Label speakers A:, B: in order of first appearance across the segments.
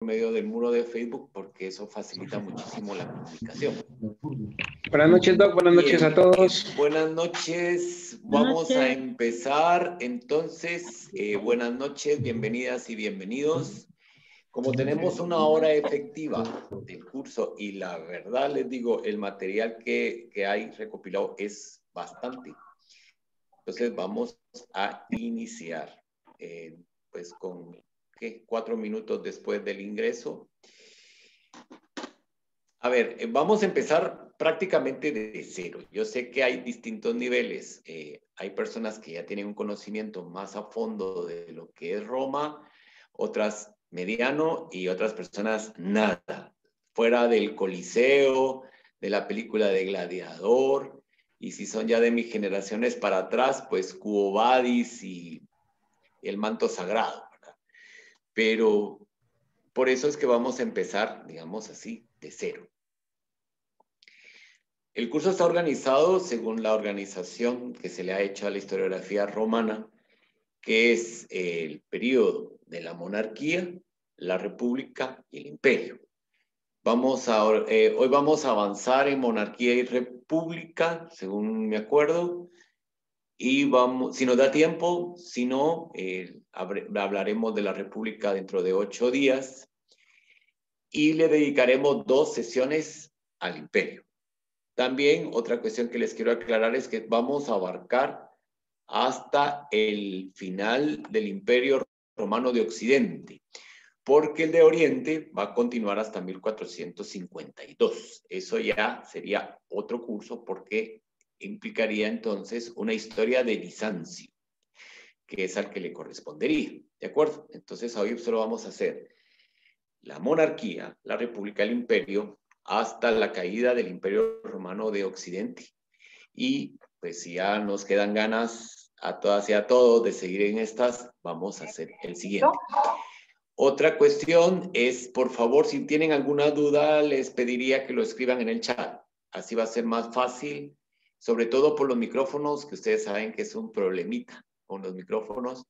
A: medio del muro de Facebook porque eso facilita muchísimo la comunicación.
B: Buenas noches, Doc. Buenas noches a todos.
A: Buenas noches. Vamos a empezar entonces. Buenas noches, bienvenidas y bienvenidos. Como tenemos una hora efectiva del curso y la verdad les digo, el material que hay recopilado es bastante. Entonces vamos a iniciar pues con 4 minutos después del ingreso. A ver, vamos a empezar prácticamente de cero. Yo sé que hay distintos niveles. Hay personas que ya tienen un conocimiento más a fondo de lo que es Roma, otras mediano y otras personas nada. Fuera del Coliseo, de la película de Gladiador, y si son ya de mis generaciones para atrás, pues Quo Vadis y el manto sagrado, ¿verdad? Pero por eso es que vamos a empezar, digamos así, de cero. El curso está organizado según la organización que se le ha hecho a la historiografía romana, que es el periodo de la monarquía, la república y el imperio. Hoy vamos a avanzar en monarquía y república, según me acuerdo, y vamos, si nos da tiempo, si no, hablaremos de la república dentro de 8 días y le dedicaremos 2 sesiones al imperio. También otra cuestión que les quiero aclarar es que vamos a abarcar hasta el final del Imperio Romano de Occidente, porque el de Oriente va a continuar hasta 1452. Eso ya sería otro curso porque implicaría entonces una historia de Bizancio, que es al que le correspondería, ¿de acuerdo? Entonces hoy solo vamos a hacer la monarquía, la república, el imperio, hasta la caída del Imperio Romano de Occidente. Y pues si ya nos quedan ganas a todas y a todos de seguir en estas, vamos a hacer el siguiente. Otra cuestión es, por favor, si tienen alguna duda, les pediría que lo escriban en el chat. Así va a ser más fácil, sobre todo por los micrófonos, que ustedes saben que es un problemita con los micrófonos.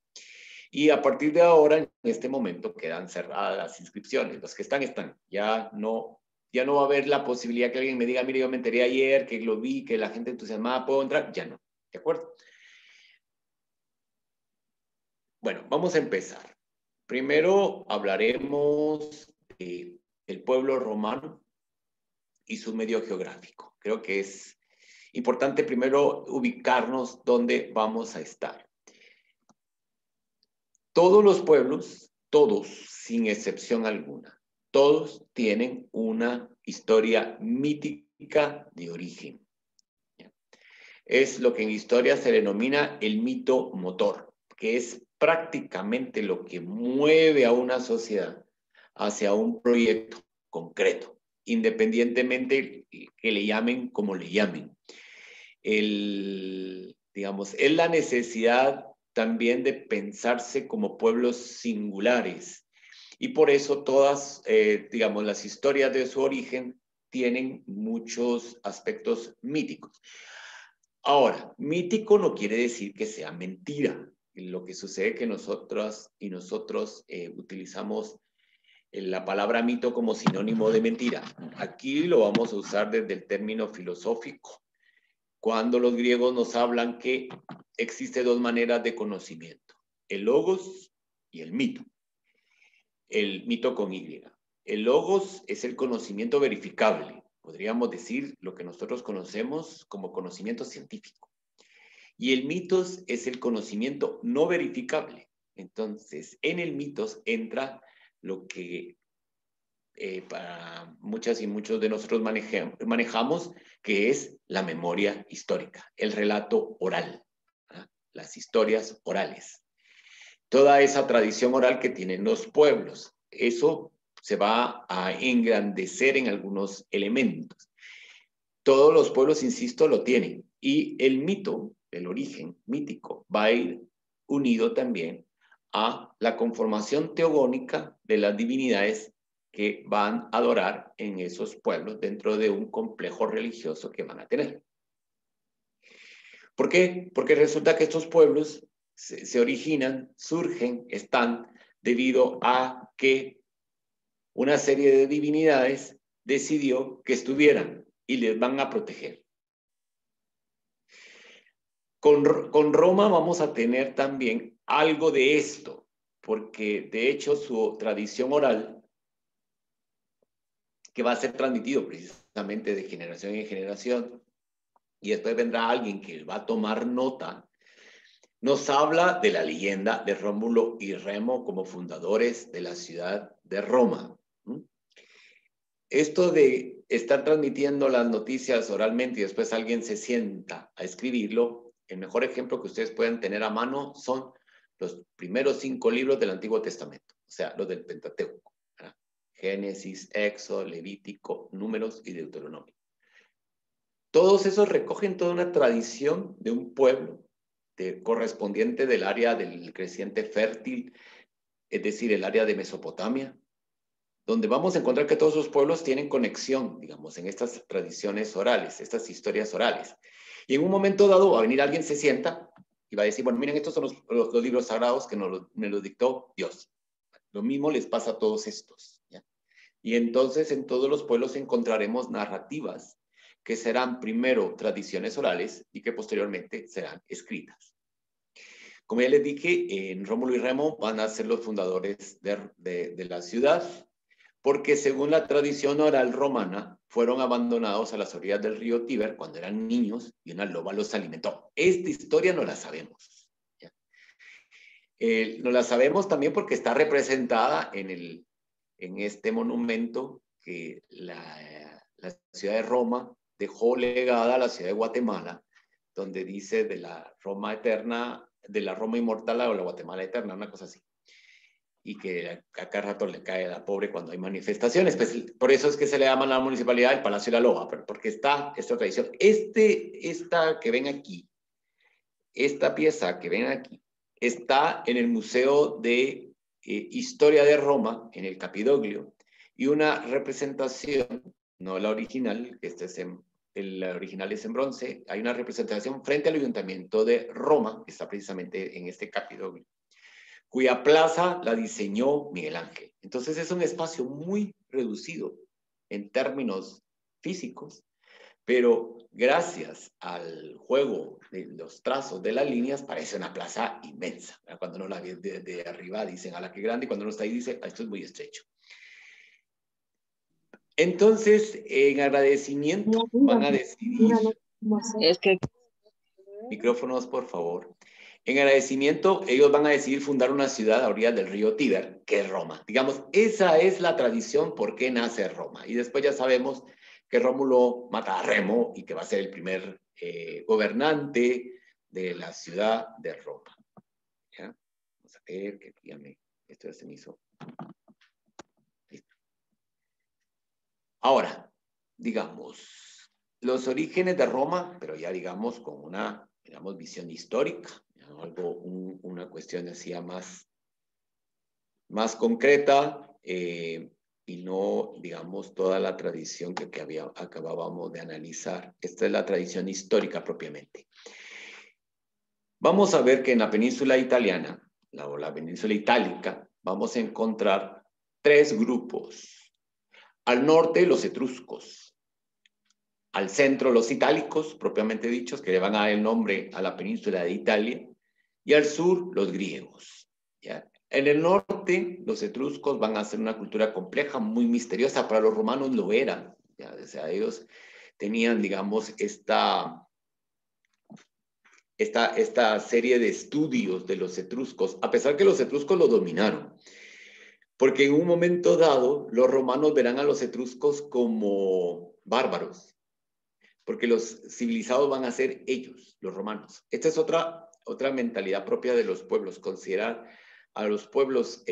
A: Y a partir de ahora, en este momento, quedan cerradas las inscripciones. Los que están. Ya no va a haber la posibilidad que alguien me diga, mire, yo me enteré ayer, que lo vi, que la gente entusiasmada, ¿puedo entrar? Ya no, ¿de acuerdo? Bueno, vamos a empezar. Primero hablaremos del pueblo romano y su medio geográfico. Creo que es importante primero ubicarnos dónde vamos a estar. Todos los pueblos, todos, sin excepción alguna, todos tienen una historia mítica de origen. Es lo que en historia se denomina el mito motor, que es prácticamente lo que mueve a una sociedad hacia un proyecto concreto, independientemente que le llamen como le llamen. Digamos, es la necesidad también de pensarse como pueblos singulares. Y por eso todas, digamos, las historias de su origen tienen muchos aspectos míticos. Ahora, mítico no quiere decir que sea mentira. Lo que sucede es que nosotros utilizamos la palabra mito como sinónimo de mentira. Aquí lo vamos a usar desde el término filosófico, cuando los griegos nos hablan que existe 2 maneras de conocimiento, el logos y el mito. El mito con Y. El logos es el conocimiento verificable, podríamos decir lo que nosotros conocemos como conocimiento científico. Y el mitos es el conocimiento no verificable. Entonces, en el mitos entra lo que para muchas y muchos de nosotros manejamos, que es la memoria histórica, el relato oral, ¿verdad? Las historias orales. Toda esa tradición oral que tienen los pueblos, eso se va a engrandecer en algunos elementos. Todos los pueblos, insisto, lo tienen. Y el mito, el origen mítico, va a ir unido también a la conformación teogónica de las divinidades que van a adorar en esos pueblos dentro de un complejo religioso que van a tener. ¿Por qué? Porque resulta que estos pueblos se originan, surgen, están debido a que una serie de divinidades decidió que estuvieran y les van a proteger. Con Roma vamos a tener también algo de esto, porque de hecho su tradición oral, que va a ser transmitido precisamente de generación en generación, y después vendrá alguien que va a tomar nota, nos habla de la leyenda de Rómulo y Remo como fundadores de la ciudad de Roma. Esto de estar transmitiendo las noticias oralmente y después alguien se sienta a escribirlo, el mejor ejemplo que ustedes pueden tener a mano son los primeros 5 libros del Antiguo Testamento, o sea, los del Pentateuco, ¿verdad? Génesis, Éxodo, Levítico, Números y Deuteronomio. Todos esos recogen toda una tradición de un pueblo correspondiente del área del creciente fértil, es decir, el área de Mesopotamia, donde vamos a encontrar que todos los pueblos tienen conexión, digamos, en estas tradiciones orales, estas historias orales. Y en un momento dado va a venir alguien, se sienta y va a decir, bueno, miren, estos son los libros sagrados que me los dictó Dios. Lo mismo les pasa a todos estos, ¿ya? Y entonces en todos los pueblos encontraremos narrativas que serán primero tradiciones orales y que posteriormente serán escritas. Como ya les dije, en Rómulo y Remo van a ser los fundadores de la ciudad, porque según la tradición oral romana, fueron abandonados a las orillas del río Tíber cuando eran niños y una loba los alimentó. Esta historia no la sabemos. No la sabemos también porque está representada en este monumento que la ciudad de Roma dejó legada a la ciudad de Guatemala, donde dice de la Roma eterna, de la Roma inmortal o la Guatemala eterna, una cosa así. Y que a cada rato le cae a la pobre cuando hay manifestaciones. Pues por eso es que se le llama a la municipalidad el Palacio de la Loba, porque está esta tradición. Esta que ven aquí, esta pieza que ven aquí, está en el Museo de Historia de Roma, en el Capidoglio, y una representación, no la original, que la original es en bronce, hay una representación frente al Ayuntamiento de Roma, que está precisamente en este Capidoglio, cuya plaza la diseñó Miguel Ángel. Entonces es un espacio muy reducido en términos físicos, pero gracias al juego de los trazos de las líneas parece una plaza inmensa. Cuando uno la ve de arriba dicen a la que grande, y cuando uno está ahí dice, esto es muy estrecho. Entonces, en agradecimiento van a decidir...
C: Es que...
A: Micrófonos, por favor. En agradecimiento, ellos van a decidir fundar una ciudad a orillas del río Tíber, que es Roma. Digamos, esa es la tradición por qué nace Roma. Y después ya sabemos que Rómulo mata a Remo y que va a ser el primer gobernante de la ciudad de Roma. ¿Ya? Vamos a ver que aquí esto ya se me hizo. Listo. Ahora, digamos, los orígenes de Roma, pero ya digamos con una visión histórica, una cuestión así más concreta y no, digamos, toda la tradición que acabábamos de analizar. Esta es la tradición histórica propiamente. Vamos a ver que en la península italiana, la península itálica, vamos a encontrar 3 grupos. Al norte, los etruscos. Al centro, los itálicos, propiamente dichos, que le van a dar el nombre a la península de Italia, y al sur, los griegos. ¿Ya? En el norte, los etruscos van a ser una cultura compleja, muy misteriosa, para los romanos lo era. ¿Ya? O sea, ellos tenían, digamos, esta serie de estudios de los etruscos, a pesar que los etruscos lo dominaron. Porque en un momento dado, los romanos verán a los etruscos como bárbaros, porque los civilizados van a ser ellos, los romanos. Esta es otra mentalidad propia de los pueblos, considerar a los pueblos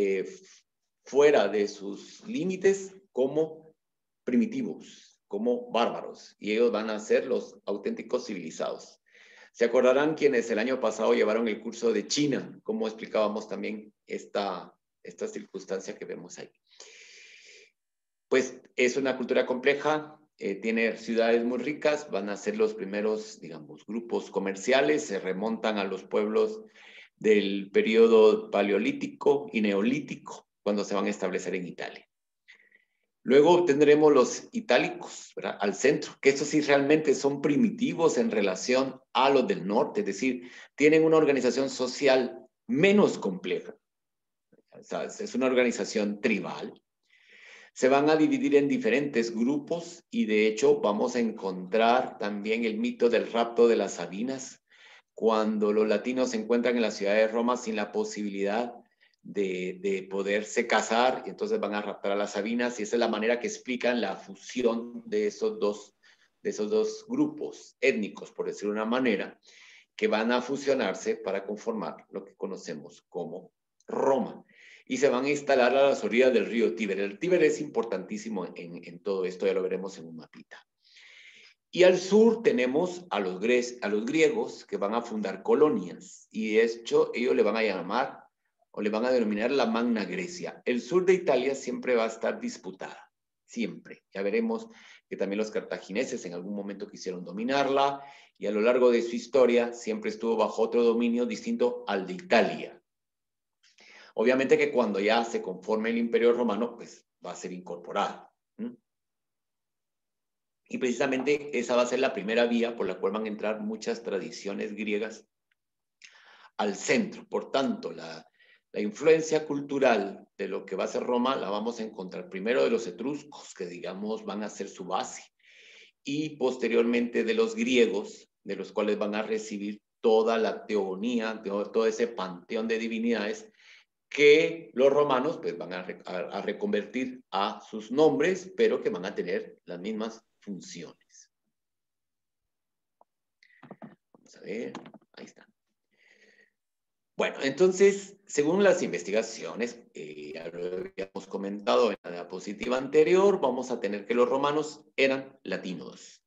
A: fuera de sus límites como primitivos, como bárbaros, y ellos van a ser los auténticos civilizados. Se acordarán quienes el año pasado llevaron el curso de China, como explicábamos también esta circunstancia que vemos ahí. Pues es una cultura compleja, tiene ciudades muy ricas, van a ser los primeros, digamos, grupos comerciales, se remontan a los pueblos del periodo paleolítico y neolítico, cuando se van a establecer en Italia. Luego tendremos los itálicos, ¿verdad? Al centro, que estos sí realmente son primitivos en relación a los del norte, es decir, tienen una organización social menos compleja. O sea, es una organización tribal. Se van a dividir en diferentes grupos y de hecho vamos a encontrar también el mito del rapto de las Sabinas, cuando los latinos se encuentran en la ciudad de Roma sin la posibilidad de poderse casar, y entonces van a raptar a las Sabinas, y esa es la manera que explican la fusión de esos dos grupos étnicos, por decirlo de una manera, que van a fusionarse para conformar lo que conocemos como Roma. Y se van a instalar a las orillas del río Tíber. El Tíber es importantísimo en todo esto, ya lo veremos en un mapita. Y al sur tenemos a los griegos que van a fundar colonias, y de hecho ellos le van a llamar o le van a denominar la Magna Grecia. El sur de Italia siempre va a estar disputada, siempre. Ya veremos que también los cartagineses en algún momento quisieron dominarla, y a lo largo de su historia siempre estuvo bajo otro dominio distinto al de Italia. Obviamente que cuando ya se conforme el Imperio Romano, pues va a ser incorporada. Y precisamente esa va a ser la primera vía por la cual van a entrar muchas tradiciones griegas al centro. Por tanto, la influencia cultural de lo que va a ser Roma la vamos a encontrar primero de los etruscos, que digamos van a ser su base, y posteriormente de los griegos, de los cuales van a recibir toda la teogonía, todo ese panteón de divinidades que los romanos pues van a reconvertir a sus nombres, pero que van a tener las mismas funciones. Vamos a ver, ahí está. Bueno, entonces, según las investigaciones, ya lo habíamos comentado en la diapositiva anterior, vamos a tener que los romanos eran latinos.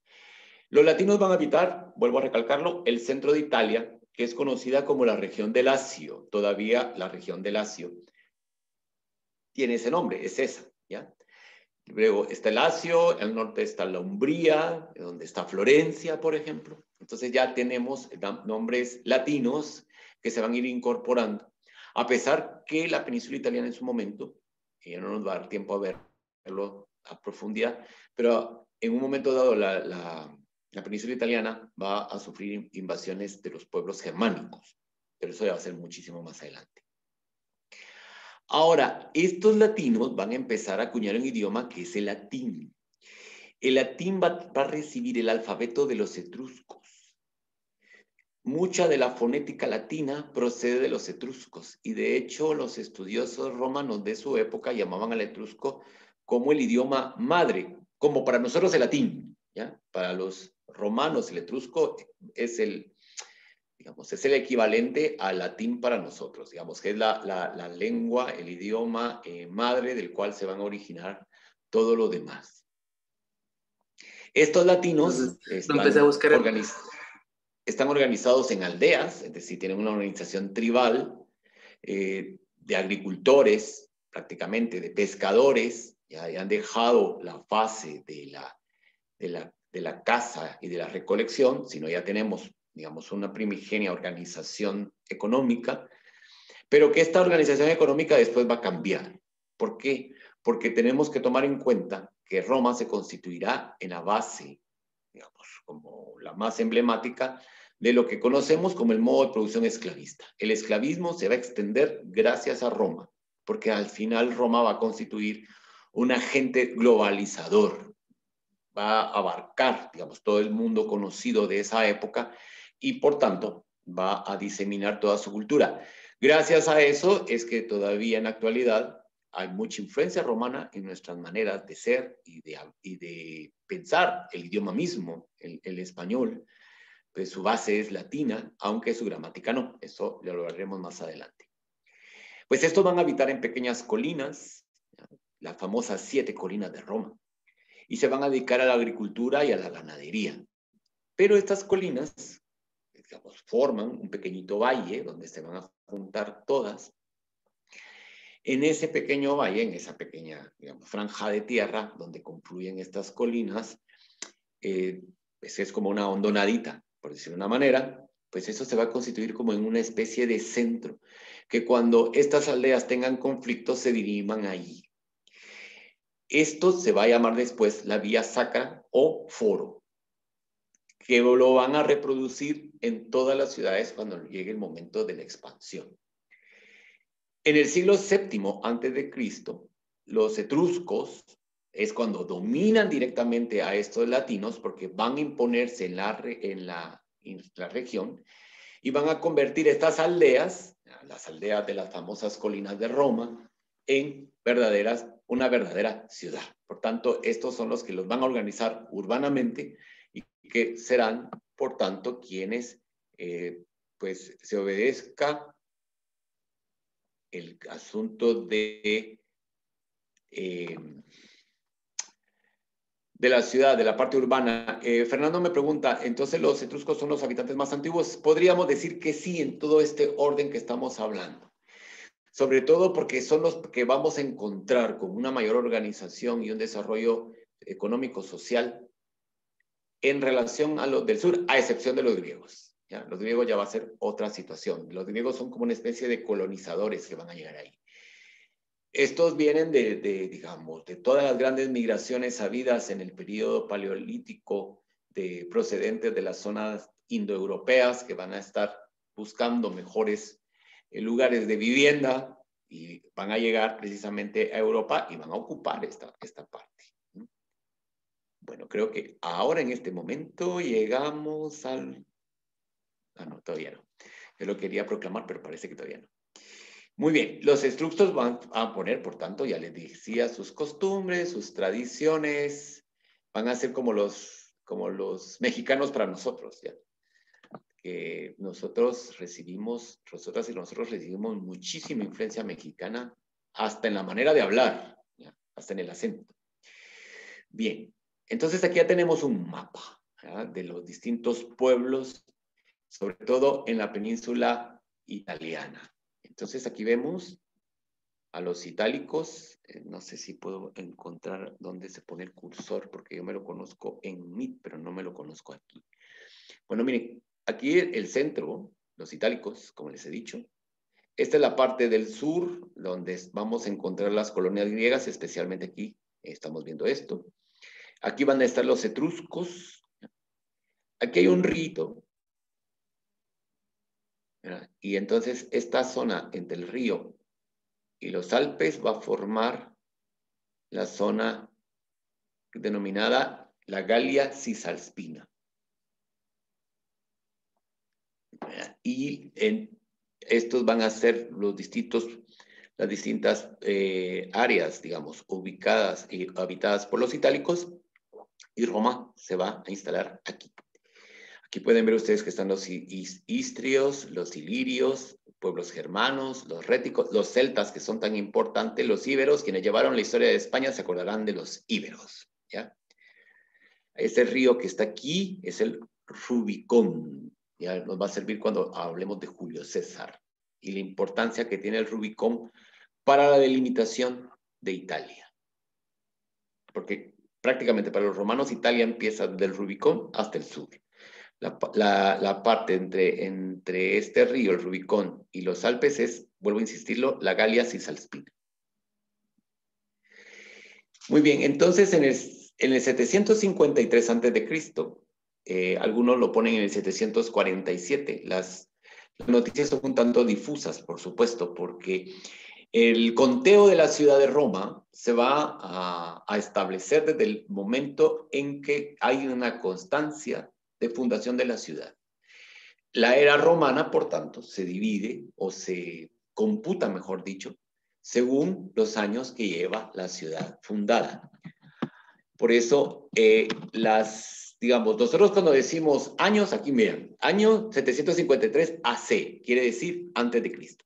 A: Los latinos van a habitar, vuelvo a recalcarlo, el centro de Italia, que es conocida como la región de Lacio. Todavía la región de Lacio tiene ese nombre, es esa, ¿ya? Luego está el Lacio, al norte está la Umbría, donde está Florencia, por ejemplo. Entonces ya tenemos nombres latinos que se van a ir incorporando, a pesar que la península italiana en su momento, que ya no nos va a dar tiempo a verlo a profundidad, pero en un momento dado la península italiana va a sufrir invasiones de los pueblos germánicos, pero eso ya va a ser muchísimo más adelante. Ahora, estos latinos van a empezar a acuñar un idioma que es el latín. El latín va a recibir el alfabeto de los etruscos. Mucha de la fonética latina procede de los etruscos, y de hecho los estudiosos romanos de su época llamaban al etrusco como el idioma madre, como para nosotros el latín, ¿ya? Para los romanos el etrusco es es el equivalente al latín para nosotros, digamos, que es la lengua, el idioma madre del cual se van a originar todo lo demás. Estos latinos están organizados en aldeas, es decir, tienen una organización tribal de agricultores, prácticamente, de pescadores, ya han dejado la fase de la caza y de la recolección, sino ya tenemos, digamos, una primigenia organización económica, pero que esta organización económica después va a cambiar. ¿Por qué? Porque tenemos que tomar en cuenta que Roma se constituirá en la base, digamos, como la más emblemática de lo que conocemos como el modo de producción esclavista. El esclavismo se va a extender gracias a Roma, porque al final Roma va a constituir un agente globalizador, va a abarcar, digamos, todo el mundo conocido de esa época, y por tanto va a diseminar toda su cultura. Gracias a eso es que todavía en la actualidad hay mucha influencia romana en nuestras maneras de ser y de pensar. El idioma mismo, el español, pues su base es latina, aunque su gramática no. Eso lo veremos más adelante. Pues estos van a habitar en pequeñas colinas, las famosas 7 colinas de Roma, y se van a dedicar a la agricultura y a la ganadería. Pero estas colinas, digamos, forman un pequeñito valle donde se van a juntar todas. En ese pequeño valle, en esa pequeña, digamos, franja de tierra donde confluyen estas colinas, pues es como una hondonadita, por decirlo de una manera, pues eso se va a constituir como en una especie de centro, que cuando estas aldeas tengan conflictos se diriman allí. Esto se va a llamar después la vía sacra o foro, que lo van a reproducir en todas las ciudades cuando llegue el momento de la expansión. En el siglo VII a.C., los etruscos es cuando dominan directamente a estos latinos porque van a imponerse en la región y van a convertir estas aldeas, las aldeas de las famosas colinas de Roma, en una verdadera ciudad. Por tanto, estos son los que los van a organizar urbanamente y que serán, por tanto, quienes pues se obedezca el asunto de la ciudad, de la parte urbana. Fernando me pregunta, ¿entonces los etruscos son los habitantes más antiguos? Podríamos decir que sí, en todo este orden que estamos hablando. Sobre todo porque son los que vamos a encontrar con una mayor organización y un desarrollo económico-social en relación a los del sur, a excepción de los griegos. ¿Ya? Los griegos ya va a ser otra situación. Los griegos son como una especie de colonizadores que van a llegar ahí. Estos vienen digamos, de todas las grandes migraciones habidas en el periodo paleolítico, procedentes de las zonas indoeuropeas que van a estar buscando mejores lugares de vivienda y van a llegar precisamente a Europa y van a ocupar esta parte. Bueno, creo que ahora en este momento llegamos al... Ah, no, todavía no. Yo lo quería proclamar, pero parece que todavía no. Muy bien, los etruscos van a poner, por tanto, ya les decía, sus costumbres, sus tradiciones, van a ser como los mexicanos para nosotros, ¿ya? Que nosotras y nosotros recibimos muchísima influencia mexicana, hasta en la manera de hablar, ¿ya? Hasta en el acento. Bien, entonces aquí ya tenemos un mapa, ¿ya? De los distintos pueblos, sobre todo en la península italiana. Entonces aquí vemos a los itálicos. No sé si puedo encontrar dónde se pone el cursor, porque yo me lo conozco en Meet, pero no me lo conozco aquí. Bueno, miren, aquí el centro, los itálicos, como les he dicho. Esta es la parte del sur, donde vamos a encontrar las colonias griegas, especialmente aquí estamos viendo esto. Aquí van a estar los etruscos. Aquí hay un río. Y entonces esta zona entre el río y los Alpes va a formar la zona denominada la Galia Cisalpina. Y estos van a ser las distintas áreas, digamos, ubicadas y habitadas por los itálicos, y Roma se va a instalar aquí. Aquí pueden ver ustedes que están los istrios, los ilirios, pueblos germanos, los réticos, los celtas, que son tan importantes, los íberos, quienes llevaron la historia de España se acordarán de los íberos, ¿ya? Este río que está aquí es el Rubicón, ya nos va a servir cuando hablemos de Julio César y la importancia que tiene el Rubicón para la delimitación de Italia. Porque prácticamente para los romanos Italia empieza del Rubicón hasta el sur. La parte entre este río, el Rubicón, y los Alpes es, vuelvo a insistirlo, la Galia Cisalpina. Muy bien, entonces en el 753 a.C., algunos lo ponen en el 747. Las noticias son un tanto difusas, por supuesto, porque el conteo de la ciudad de Roma se va a establecer desde el momento en que hay una constancia de fundación de la ciudad. La era romana, por tanto, se divide o se computa, mejor dicho, según los años que lleva la ciudad fundada. Por eso, digamos, nosotros cuando decimos años, aquí miren, año 753 AC, quiere decir antes de Cristo.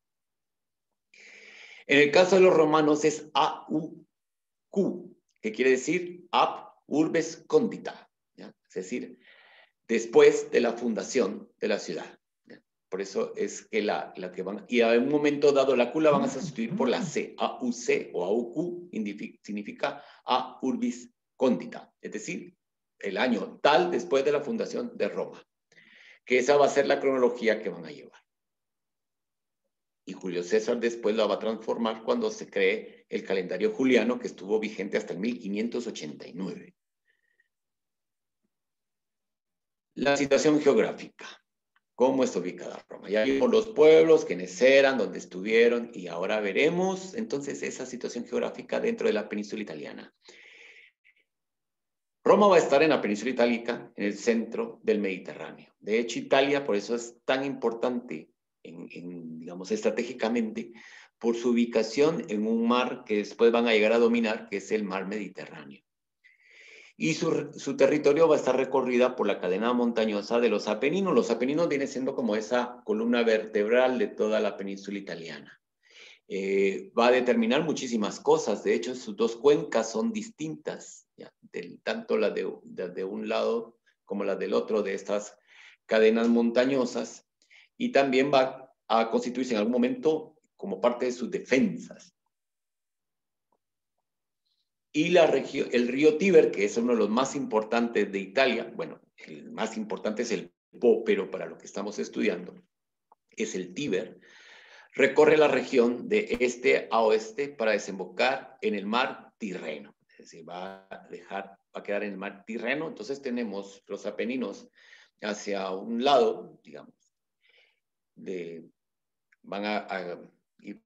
A: En el caso de los romanos es AUQ, que quiere decir ab urbes condita, ¿ya? Es decir, después de la fundación de la ciudad. ¿Ya? Por eso es que la que van, y a un momento dado la Q la van a sustituir por la C, AUC o AUQ significa a urbis condita, es decir, el año tal después de la fundación de Roma, que esa va a ser la cronología que van a llevar. y Julio César después lo va a transformar cuando se cree el calendario juliano, que estuvo vigente hasta el 1589. La situación geográfica. ¿Cómo está ubicada Roma? Ya vimos los pueblos, quiénes eran, dónde estuvieron, y ahora veremos entonces esa situación geográfica dentro de la península italiana. Roma va a estar en la península itálica, en el centro del Mediterráneo. De hecho, Italia, por eso es tan importante, digamos, estratégicamente, por su ubicación en un mar que después van a llegar a dominar, que es el mar Mediterráneo. Y su territorio va a estar recorrida por la cadena montañosa de los Apeninos. Los Apeninos vienen siendo como esa columna vertebral de toda la península italiana. Va a determinar muchísimas cosas. De hecho, sus dos cuencas son distintas, ¿ya? Tanto la de un lado como la del otro de estas cadenas montañosas. Y también va a constituirse en algún momento como parte de sus defensas. Y el río Tíber, que es uno de los más importantes de Italia, bueno, el más importante es el Po, pero para lo que estamos estudiando es el Tíber, recorre la región de este a oeste para desembocar en el mar Tirreno. Es decir, va a quedar en el mar Tirreno. Entonces tenemos los Apeninos hacia un lado, digamos, van a ir,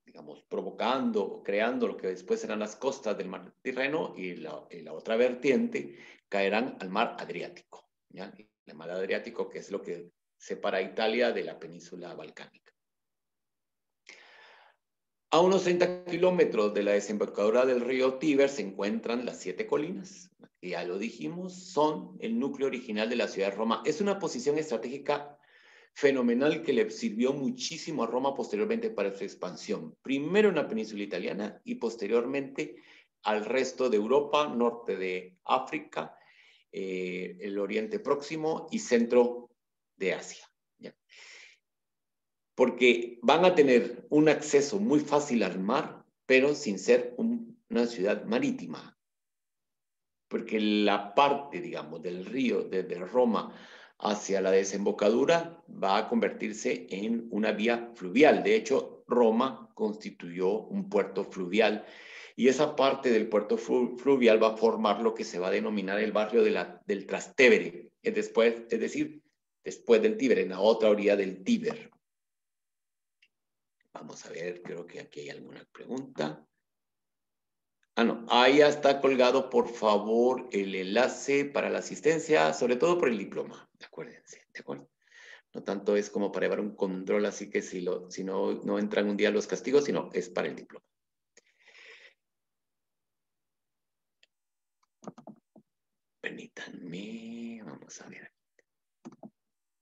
A: digamos, provocando, creando lo que después serán las costas del mar Tirreno, y la otra vertiente caerán al mar Adriático, ¿ya? El mar Adriático, que es lo que separa a Italia de la península balcánica. A unos 30 kilómetros de la desembocadura del río Tíber se encuentran las 7 colinas, que ya lo dijimos, son el núcleo original de la ciudad de Roma. Es una posición estratégica fenomenal que le sirvió muchísimo a Roma posteriormente para su expansión. Primero en la península italiana y posteriormente al resto de Europa, norte de África, el Oriente Próximo y centro de Asia. ¿Ya? Porque van a tener un acceso muy fácil al mar, pero sin ser una ciudad marítima. Porque la parte, digamos, del río, desde Roma hacia la desembocadura, va a convertirse en una vía fluvial. De hecho, Roma constituyó un puerto fluvial, y esa parte del puerto fluvial va a formar lo que se va a denominar el barrio del Trastevere, es decir, después del Tíber, en la otra orilla del Tíber. Vamos a ver, creo que aquí hay alguna pregunta. Ah, no, ahí ya está colgado, por favor, el enlace para la asistencia, sobre todo por el diploma, acuérdense, ¿de acuerdo? No tanto es como para llevar un control, así que si no entran un día los castigos, sino es para el diploma. Permítanme, vamos a ver.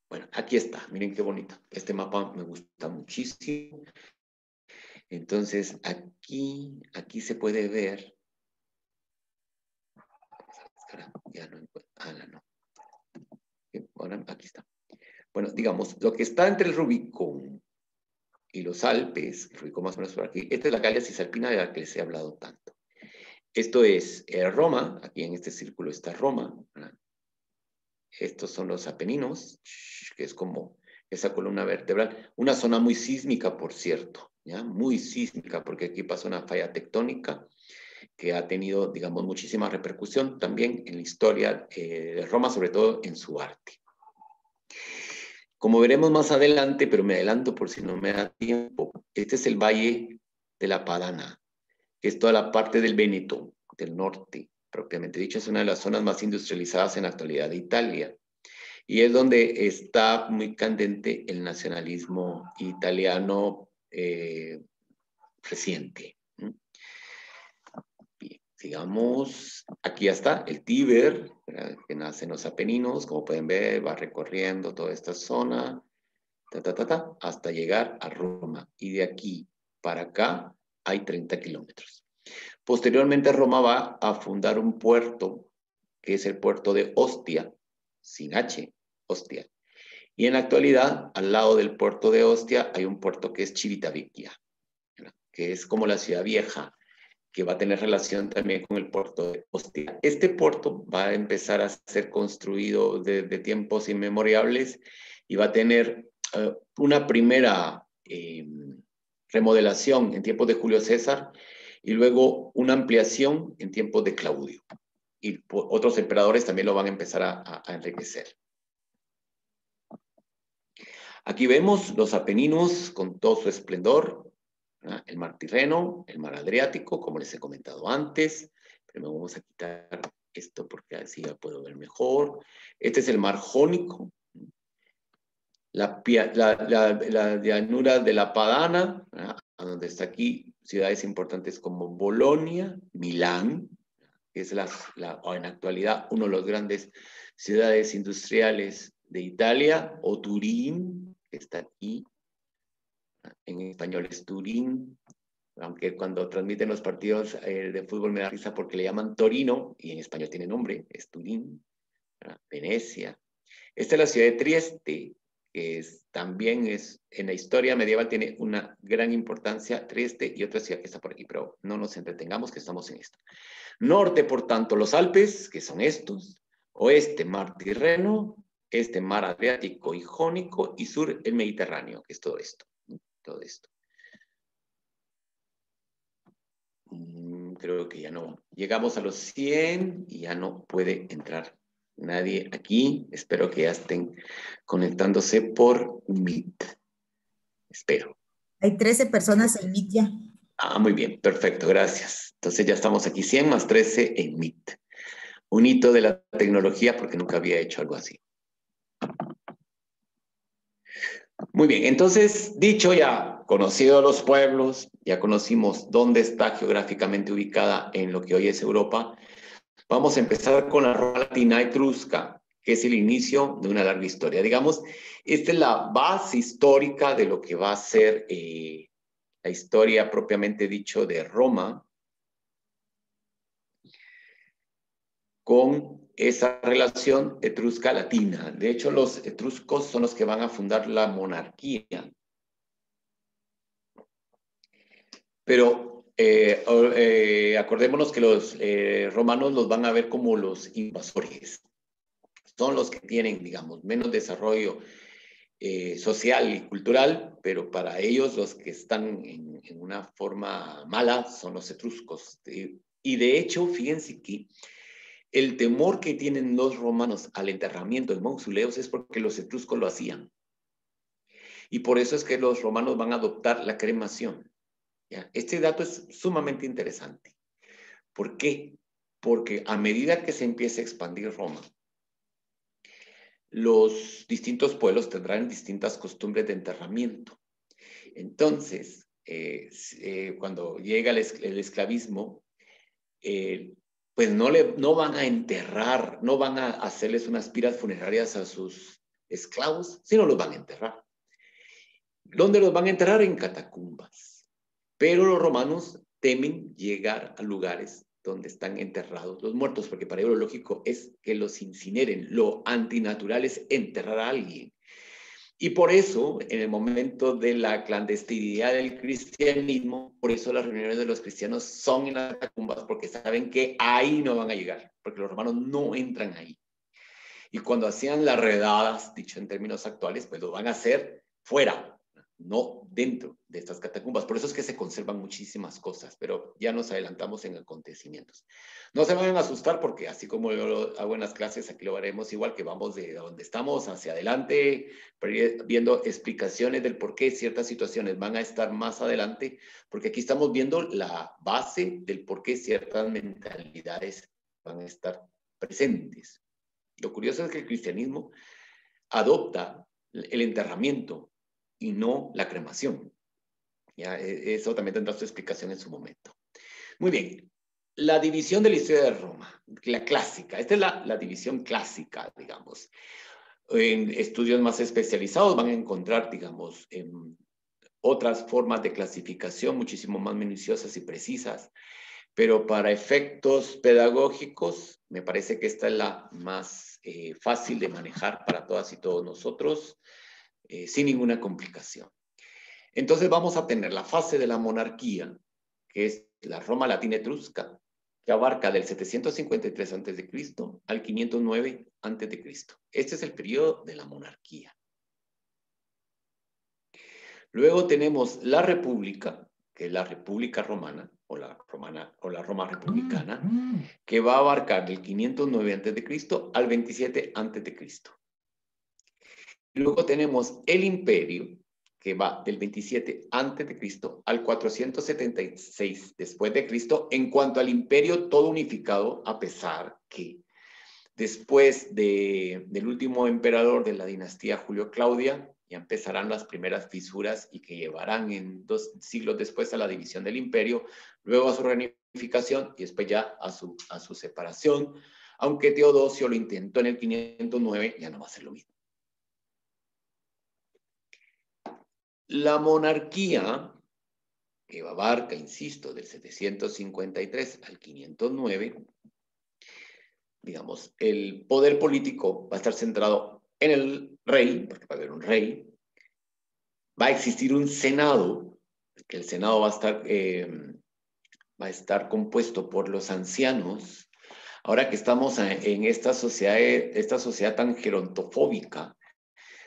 A: Bueno, aquí está, miren qué bonito. Este mapa me gusta muchísimo. Entonces, aquí se puede ver. Ya no encuentro. Ah, no. Ahora, aquí está. Bueno, digamos, lo que está entre el Rubicón y los Alpes, el Rubicón más o menos por aquí, esta es la Galia Cisalpina de la que les he hablado tanto. Esto es Roma, aquí en este círculo está Roma, ¿verdad? Estos son los Apeninos, que es como esa columna vertebral. Una zona muy sísmica, por cierto, ¿ya? Muy sísmica, porque aquí pasa una falla tectónica que ha tenido, digamos, muchísima repercusión también en la historia de Roma, sobre todo en su arte. Como veremos más adelante, pero me adelanto por si no me da tiempo, este es el Valle de la Padana, que es toda la parte del Véneto, del norte, propiamente dicho, es una de las zonas más industrializadas en la actualidad de Italia. Y es donde está muy candente el nacionalismo italiano reciente. Bien, sigamos. Aquí está el Tíber, ¿verdad? Que nace en los Apeninos, como pueden ver, va recorriendo toda esta zona, hasta llegar a Roma. Y de aquí para acá hay 30 kilómetros. Posteriormente Roma va a fundar un puerto, que es el puerto de Ostia, sin H, Ostia. Y en la actualidad, al lado del puerto de Ostia, hay un puerto que es Civitavecchia, que es como la ciudad vieja, que va a tener relación también con el puerto de Ostia. Este puerto va a empezar a ser construido desde tiempos inmemorables y va a tener una primera remodelación en tiempos de Julio César y luego una ampliación en tiempos de Claudio. Y otros emperadores también lo van a empezar a enriquecer. Aquí vemos los Apeninos con todo su esplendor, ¿verdad? El mar Tirreno, el mar Adriático, como les he comentado antes. Pero vamos a quitar esto porque así ya puedo ver mejor. Este es el mar Jónico, la llanura de la Padana, ¿verdad? Donde está aquí ciudades importantes como Bolonia, Milán, que es en la actualidad uno de los grandes ciudades industriales de Italia, o Turín, que está aquí, en español es Turín, aunque cuando transmiten los partidos de fútbol me da risa porque le llaman Torino, y en español tiene nombre, es Turín, ¿verdad? Venecia. Esta es la ciudad de Trieste, que también en la historia medieval tiene una gran importancia, Trieste y otra ciudad que está por aquí, pero no nos entretengamos que estamos en esto. Norte, por tanto, los Alpes, que son estos. Oeste, mar Tirreno. Este, mar Adriático y Jónico. Y sur, el Mediterráneo, que es todo esto. Todo esto. Creo que ya no. Llegamos a los 100 y ya no puede entrar nadie aquí. Espero que ya estén conectándose por Meet. Espero.
C: Hay 13 personas en Meet ya.
A: Muy bien, perfecto, gracias. Entonces ya estamos aquí 100 más 13 en Meet. Un hito de la tecnología porque nunca había hecho algo así. Muy bien, entonces, dicho ya, conocido los pueblos, ya conocimos dónde está geográficamente ubicada en lo que hoy es Europa, vamos a empezar con la Roma latina etrusca, que es el inicio de una larga historia. Digamos, esta es la base histórica de lo que va a ser la historia propiamente dicho de Roma, con esa relación etrusca-latina. De hecho, los etruscos son los que van a fundar la monarquía. Pero acordémonos que los romanos los van a ver como los invasores. Son los que tienen, digamos, menos desarrollo social y cultural, pero para ellos los que están en una forma mala son los etruscos. Y de hecho, fíjense que el temor que tienen los romanos al enterramiento en mausoleos es porque los etruscos lo hacían. Y por eso es que los romanos van a adoptar la cremación. ¿Ya? Este dato es sumamente interesante. ¿Por qué? Porque a medida que se empieza a expandir Roma, los distintos pueblos tendrán distintas costumbres de enterramiento. Entonces, cuando llega el esclavismo, pues no van a enterrar, no van a hacerles unas piras funerarias a sus esclavos, sino los van a enterrar. ¿Dónde los van a enterrar? En catacumbas. Pero los romanos temen llegar a lugares donde están enterrados los muertos, porque para ellos lo lógico es que los incineren. Lo antinatural es enterrar a alguien. Y por eso, en el momento de la clandestinidad del cristianismo, por eso las reuniones de los cristianos son en las catacumbas, porque saben que ahí no van a llegar, porque los romanos no entran ahí. Y cuando hacían las redadas, dicho en términos actuales, pues lo van a hacer fuera, no dentro de estas catacumbas. Por eso es que se conservan muchísimas cosas, pero ya nos adelantamos en acontecimientos. No se vayan a asustar porque así como yo lo hago en las clases, aquí lo haremos igual, que vamos de donde estamos hacia adelante, viendo explicaciones del por qué ciertas situaciones van a estar más adelante, porque aquí estamos viendo la base del por qué ciertas mentalidades van a estar presentes. Lo curioso es que el cristianismo adopta el enterramiento y no la cremación. ¿Ya? Eso también tendrá su explicación en su momento. Muy bien. La división de la historia de Roma, la clásica. Esta es la división clásica, digamos. En estudios más especializados van a encontrar, digamos, otras formas de clasificación muchísimo más minuciosas y precisas. Pero para efectos pedagógicos, me parece que esta es la más fácil de manejar para todas y todos nosotros, sin ninguna complicación. Entonces vamos a tener la fase de la monarquía, que es la Roma latina etrusca, que abarca del 753 a.C. al 509 a.C. Este es el periodo de la monarquía. Luego tenemos la República, que es la República Romana, o la Roma Republicana, que va a abarcar del 509 a.C. al 27 a.C. Luego tenemos el Imperio, que va del 27 a.C. al 476 después de Cristo, en cuanto al imperio todo unificado, a pesar que después del último emperador de la dinastía Julio Claudia, ya empezarán las primeras fisuras y que llevarán en 2 siglos después a la división del imperio, luego a su reunificación y después ya a su separación, aunque Teodosio lo intentó en el 509, ya no va a ser lo mismo. La monarquía, que abarca, insisto, del 753 al 509, digamos, el poder político va a estar centrado en el rey, porque va a haber un rey, va a existir un senado, que el senado va a estar compuesto por los ancianos. Ahora que estamos en esta sociedad tan gerontofóbica,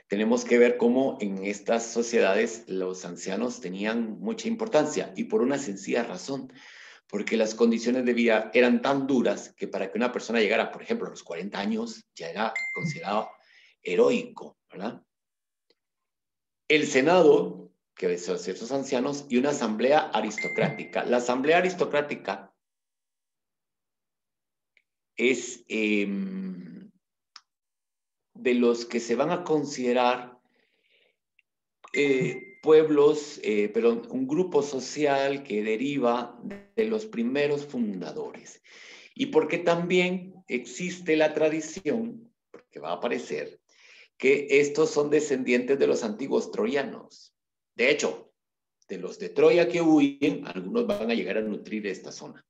A: tenemos que ver cómo en estas sociedades los ancianos tenían mucha importancia y por una sencilla razón, porque las condiciones de vida eran tan duras que para que una persona llegara, por ejemplo, a los 40 años, ya era considerado heroico, ¿verdad? El Senado, que son ciertos ancianos, y una asamblea aristocrática. La asamblea aristocrática es de los que se van a considerar pueblos, pero un grupo social que deriva de los primeros fundadores. Y porque también existe la tradición, porque va a aparecer, que estos son descendientes de los antiguos troyanos. De hecho, de los de Troya que huyen, algunos van a llegar a nutrir esta zona.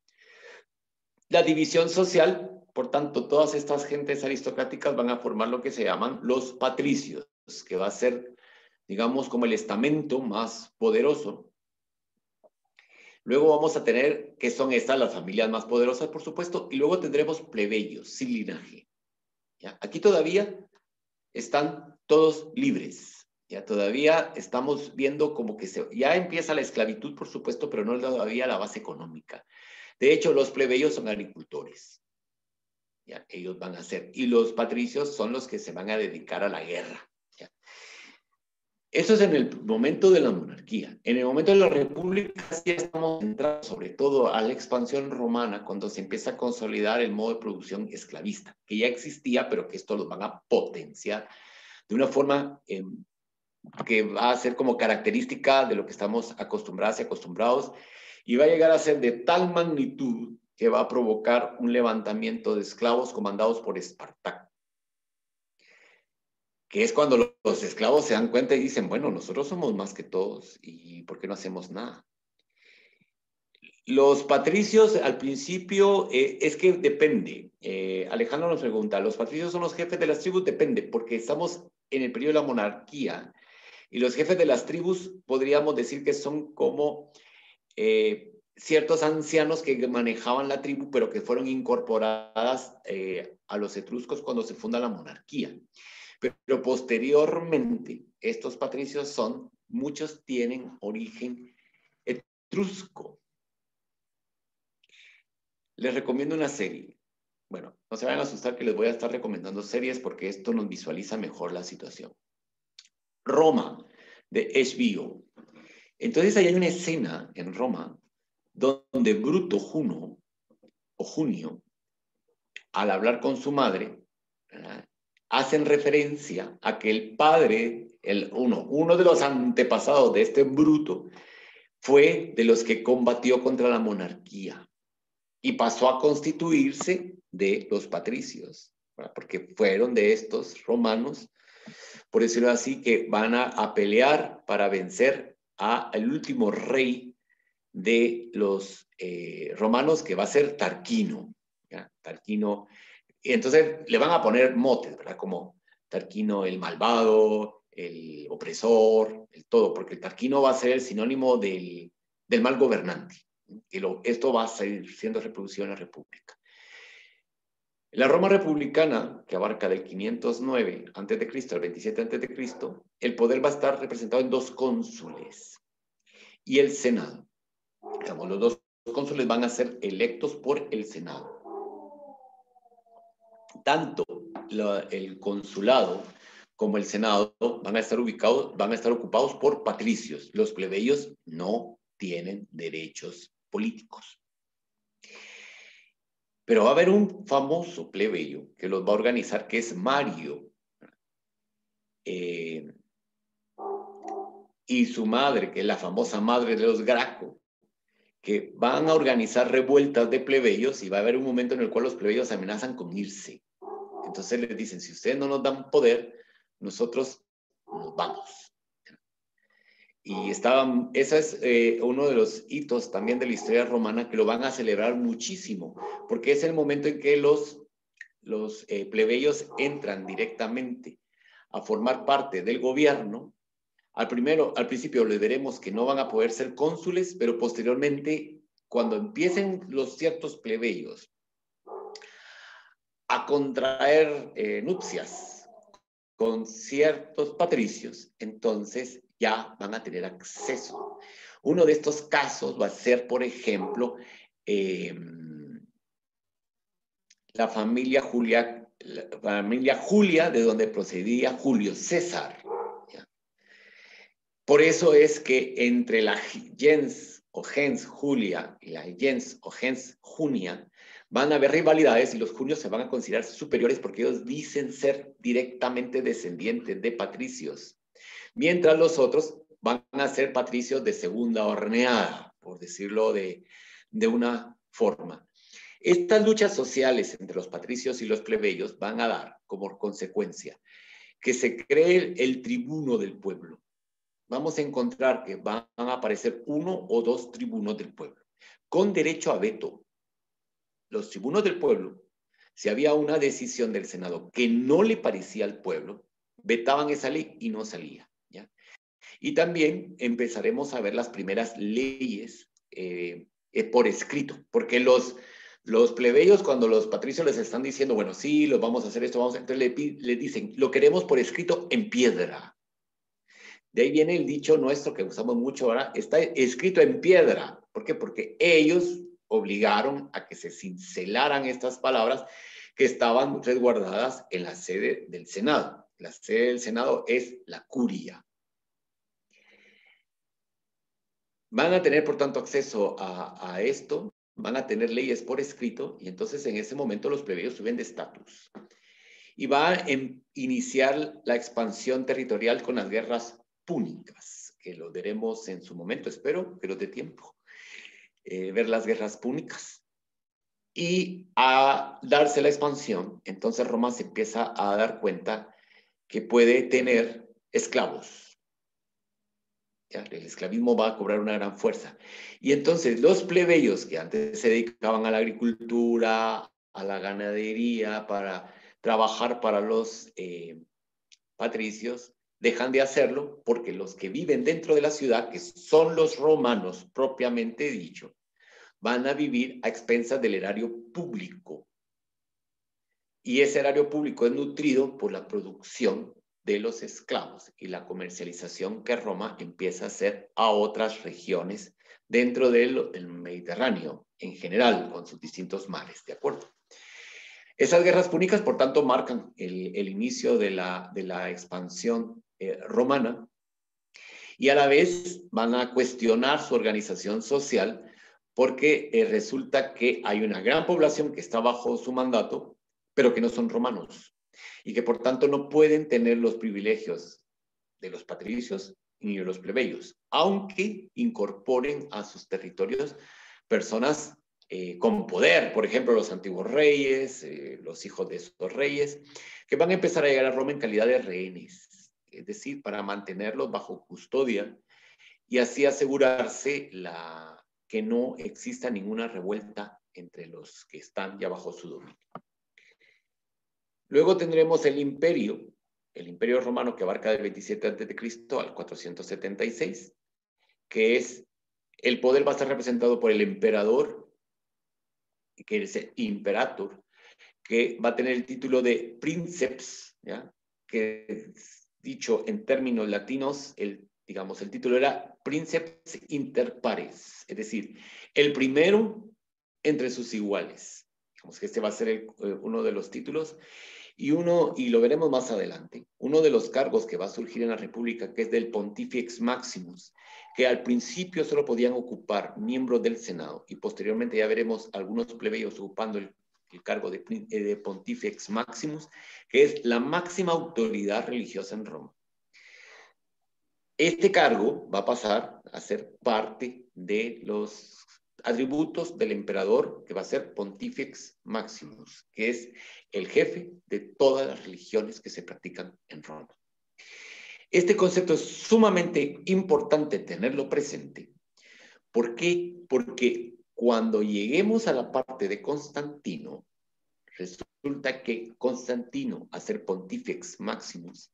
A: La división social, por tanto, todas estas gentes aristocráticas van a formar lo que se llaman los patricios, que va a ser, digamos, como el estamento más poderoso. Luego vamos a tener, que son estas las familias más poderosas, por supuesto, y luego tendremos plebeyos, sin linaje. ¿Ya? Aquí todavía están todos libres. Ya todavía estamos viendo como que ya empieza la esclavitud, por supuesto, pero no todavía la base económica. De hecho, los plebeyos son agricultores. ¿Ya? Ellos van a ser. Y los patricios son los que se van a dedicar a la guerra. ¿Ya? Eso es en el momento de la monarquía. En el momento de la república sí estamos entrando sobre todo a la expansión romana, cuando se empieza a consolidar el modo de producción esclavista, que ya existía, pero que esto lo van a potenciar de una forma que va a ser como característica de lo que estamos acostumbradas y acostumbrados, y va a llegar a ser de tal magnitud que va a provocar un levantamiento de esclavos comandados por Espartaco, que es cuando los esclavos se dan cuenta y dicen, bueno, nosotros somos más que todos, ¿y por qué no hacemos nada? Los patricios al principio, es que depende. Alejandro nos pregunta, ¿los patricios son los jefes de las tribus? Depende, porque estamos en el periodo de la monarquía, y los jefes de las tribus podríamos decir que son como ciertos ancianos que manejaban la tribu, pero que fueron incorporadas a los etruscos cuando se funda la monarquía. Pero posteriormente, estos patricios muchos tienen origen etrusco. Les recomiendo una serie. Bueno, no se vayan a asustar que les voy a estar recomendando series porque esto nos visualiza mejor la situación. Roma, de HBO. Entonces ahí hay una escena en Roma donde Bruto Junio, al hablar con su madre, hacen referencia a que el padre, uno de los antepasados de este Bruto, fue de los que combatió contra la monarquía y pasó a constituirse de los patricios, ¿verdad? Porque fueron de estos romanos, por decirlo así, que van a pelear para vencer al último rey de los romanos, que va a ser Tarquino. ¿Ya? Tarquino, y entonces le van a poner motes, ¿verdad? Como Tarquino el malvado, el opresor, el todo, porque el Tarquino va a ser el sinónimo del mal gobernante. Y esto va a seguir siendo reproducido en la República. La Roma republicana, que abarca del 509 a.C. al 27 a.C., el poder va a estar representado en 2 cónsules y el Senado. Digamos, los 2 cónsules van a ser electos por el Senado. Tanto el consulado como el Senado van a estar ocupados por patricios. Los plebeyos no tienen derechos políticos. Pero va a haber un famoso plebeyo que los va a organizar, que es Mario. Y su madre, que es la famosa madre de los Graco, que van a organizar revueltas de plebeyos y va a haber un momento en el cual los plebeyos amenazan con irse. Entonces les dicen, si ustedes no nos dan poder, nosotros nos vamos. Y ese es uno de los hitos también de la historia romana que lo van a celebrar muchísimo, porque es el momento en que los plebeyos entran directamente a formar parte del gobierno. Al principio les veremos que no van a poder ser cónsules, pero posteriormente, cuando empiecen los ciertos plebeyos a contraer nupcias con ciertos patricios, entonces ya van a tener acceso. Uno de estos casos va a ser, por ejemplo, la familia Julia, de donde procedía Julio César. ¿Ya? Por eso es que entre la gens o gens Julia y la gens o gens Junia van a haber rivalidades y los junios se van a considerar superiores porque ellos dicen ser directamente descendientes de patricios, mientras los otros van a ser patricios de segunda horneada, por decirlo de una forma. Estas luchas sociales entre los patricios y los plebeyos van a dar como consecuencia que se cree el tribuno del pueblo. Vamos a encontrar que van a aparecer 1 o 2 tribunos del pueblo, con derecho a veto. Los tribunos del pueblo, si había una decisión del Senado que no le parecía al pueblo, vetaban esa ley y no salía. ¿Ya? Y también empezaremos a ver las primeras leyes por escrito, porque los plebeyos, cuando los patricios les están diciendo, bueno, sí, los vamos a hacer esto, entonces le dicen, lo queremos por escrito en piedra. De ahí viene el dicho nuestro que usamos mucho ahora, está escrito en piedra. ¿Por qué? Porque ellos obligaron a que se cincelaran estas palabras que estaban resguardadas en la sede del Senado. La sede del Senado es la curia. Van a tener, por tanto, acceso a esto, van a tener leyes por escrito, y entonces en ese momento los plebeyos suben de estatus. Y va a iniciar la expansión territorial con las guerras púnicas, que lo veremos en su momento, espero que nos dé tiempo, ver las guerras púnicas. Y a darse la expansión, entonces Roma se empieza a dar cuenta que puede tener esclavos. ¿Ya? El esclavismo va a cobrar una gran fuerza. Y entonces los plebeyos que antes se dedicaban a la agricultura, a la ganadería, para trabajar para los patricios, dejan de hacerlo porque los que viven dentro de la ciudad, que son los romanos propiamente dicho, van a vivir a expensas del erario público. Y ese erario público es nutrido por la producción de los esclavos y la comercialización que Roma empieza a hacer a otras regiones dentro del Mediterráneo en general, con sus distintos mares, ¿de acuerdo? Esas guerras púnicas, por tanto, marcan el inicio de la expansión romana y a la vez van a cuestionar su organización social porque resulta que hay una gran población que está bajo su mandato, pero que no son romanos y que por tanto no pueden tener los privilegios de los patricios ni de los plebeyos, aunque incorporen a sus territorios personas con poder, por ejemplo, los antiguos reyes, los hijos de esos reyes, que van a empezar a llegar a Roma en calidad de rehenes, es decir, para mantenerlos bajo custodia y así asegurarse que no exista ninguna revuelta entre los que están ya bajo su dominio. Luego tendremos el imperio romano que abarca del 27 a.C. al 476, que es, el poder va a estar representado por el emperador, que es el imperator, que va a tener el título de Princeps, ¿ya? Que dicho en términos latinos, el título era Princeps inter pares, es decir, el primero entre sus iguales. Digamos que este va a ser uno de los títulos. Y lo veremos más adelante, uno de los cargos que va a surgir en la República, que es del Pontifex Maximus, que al principio solo podían ocupar miembros del Senado, y posteriormente ya veremos algunos plebeyos ocupando el cargo de Pontifex Maximus, que es la máxima autoridad religiosa en Roma. Este cargo va a pasar a ser parte de los atributos del emperador, que va a ser Pontifex Maximus, que es el jefe de todas las religiones que se practican en Roma. Este concepto es sumamente importante tenerlo presente. ¿Por qué? Porque cuando lleguemos a la parte de Constantino, resulta que Constantino, a ser Pontifex Maximus,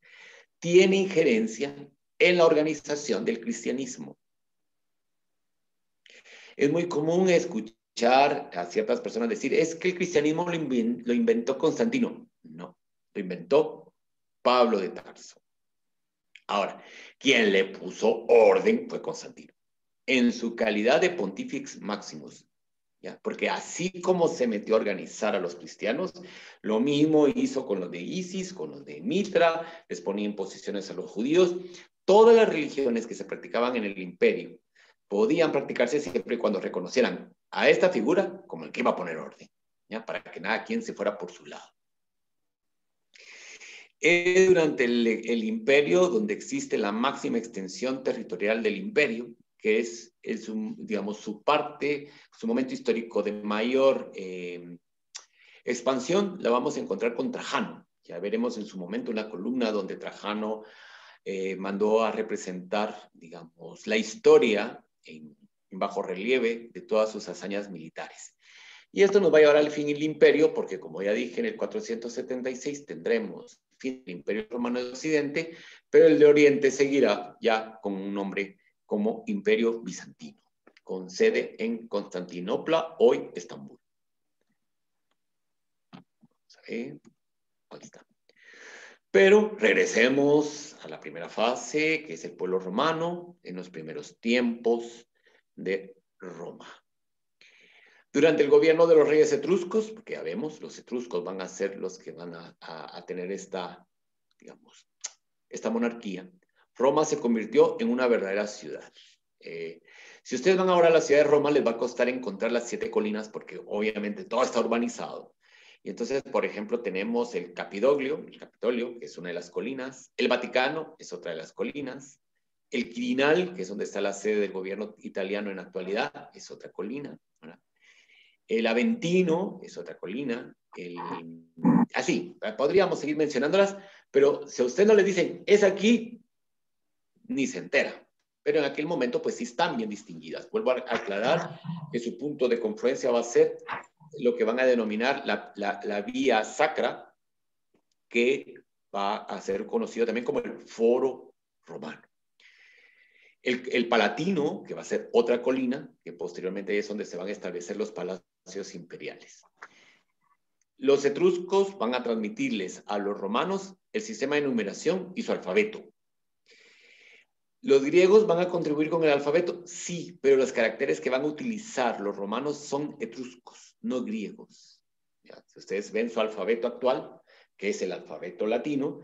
A: tiene injerencia en la organización del cristianismo. Es muy común escuchar a ciertas personas decir, es que el cristianismo lo inventó Constantino. No, lo inventó Pablo de Tarso. Ahora, quien le puso orden fue Constantino, en su calidad de Pontifex Maximus. ¿Ya? Porque así como se metió a organizar a los cristianos, lo mismo hizo con los de Isis, con los de Mitra, les ponía imposiciones a los judíos. Todas las religiones que se practicaban en el imperio podían practicarse siempre y cuando reconocieran a esta figura como el que iba a poner orden, ¿ya? Para que nada quien se fuera por su lado. Es durante el imperio donde existe la máxima extensión territorial del imperio, que es digamos, su parte, su momento histórico de mayor expansión, la vamos a encontrar con Trajano. Ya veremos en su momento una columna donde Trajano mandó a representar, digamos, la historia en bajo relieve de todas sus hazañas militares. Y esto nos va a llevar al fin del imperio, porque como ya dije, en el 476 tendremos el fin del Imperio Romano de Occidente, pero el de Oriente seguirá ya con un nombre como Imperio Bizantino, con sede en Constantinopla, hoy Estambul. Vamos a ver. Ahí está. Pero regresemos a la primera fase, que es el pueblo romano, en los primeros tiempos de Roma. Durante el gobierno de los reyes etruscos, porque ya vemos, los etruscos van a ser los que van a tener esta monarquía, Roma se convirtió en una verdadera ciudad. Si ustedes van ahora a la ciudad de Roma, les va a costar encontrar las 7 colinas, porque obviamente todo está urbanizado. Y entonces, por ejemplo, tenemos el Capitolio, que es una de las colinas, el Vaticano es otra de las colinas, el Quirinal, que es donde está la sede del gobierno italiano en la actualidad, es otra colina, ¿verdad? El Aventino es otra colina, así, podríamos seguir mencionándolas, pero si a usted no le dicen, es aquí, ni se entera. Pero en aquel momento, pues sí están bien distinguidas. Vuelvo a aclarar que su punto de confluencia va a ser lo que van a denominar la vía sacra, que va a ser conocido también como el Foro Romano. El Palatino, que va a ser otra colina, que posteriormente es donde se van a establecer los palacios imperiales. Los etruscos van a transmitirles a los romanos el sistema de numeración y su alfabeto. ¿Los griegos van a contribuir con el alfabeto? Sí, pero los caracteres que van a utilizar los romanos son etruscos, no griegos. ¿Ya? Si ustedes ven su alfabeto actual, que es el alfabeto latino,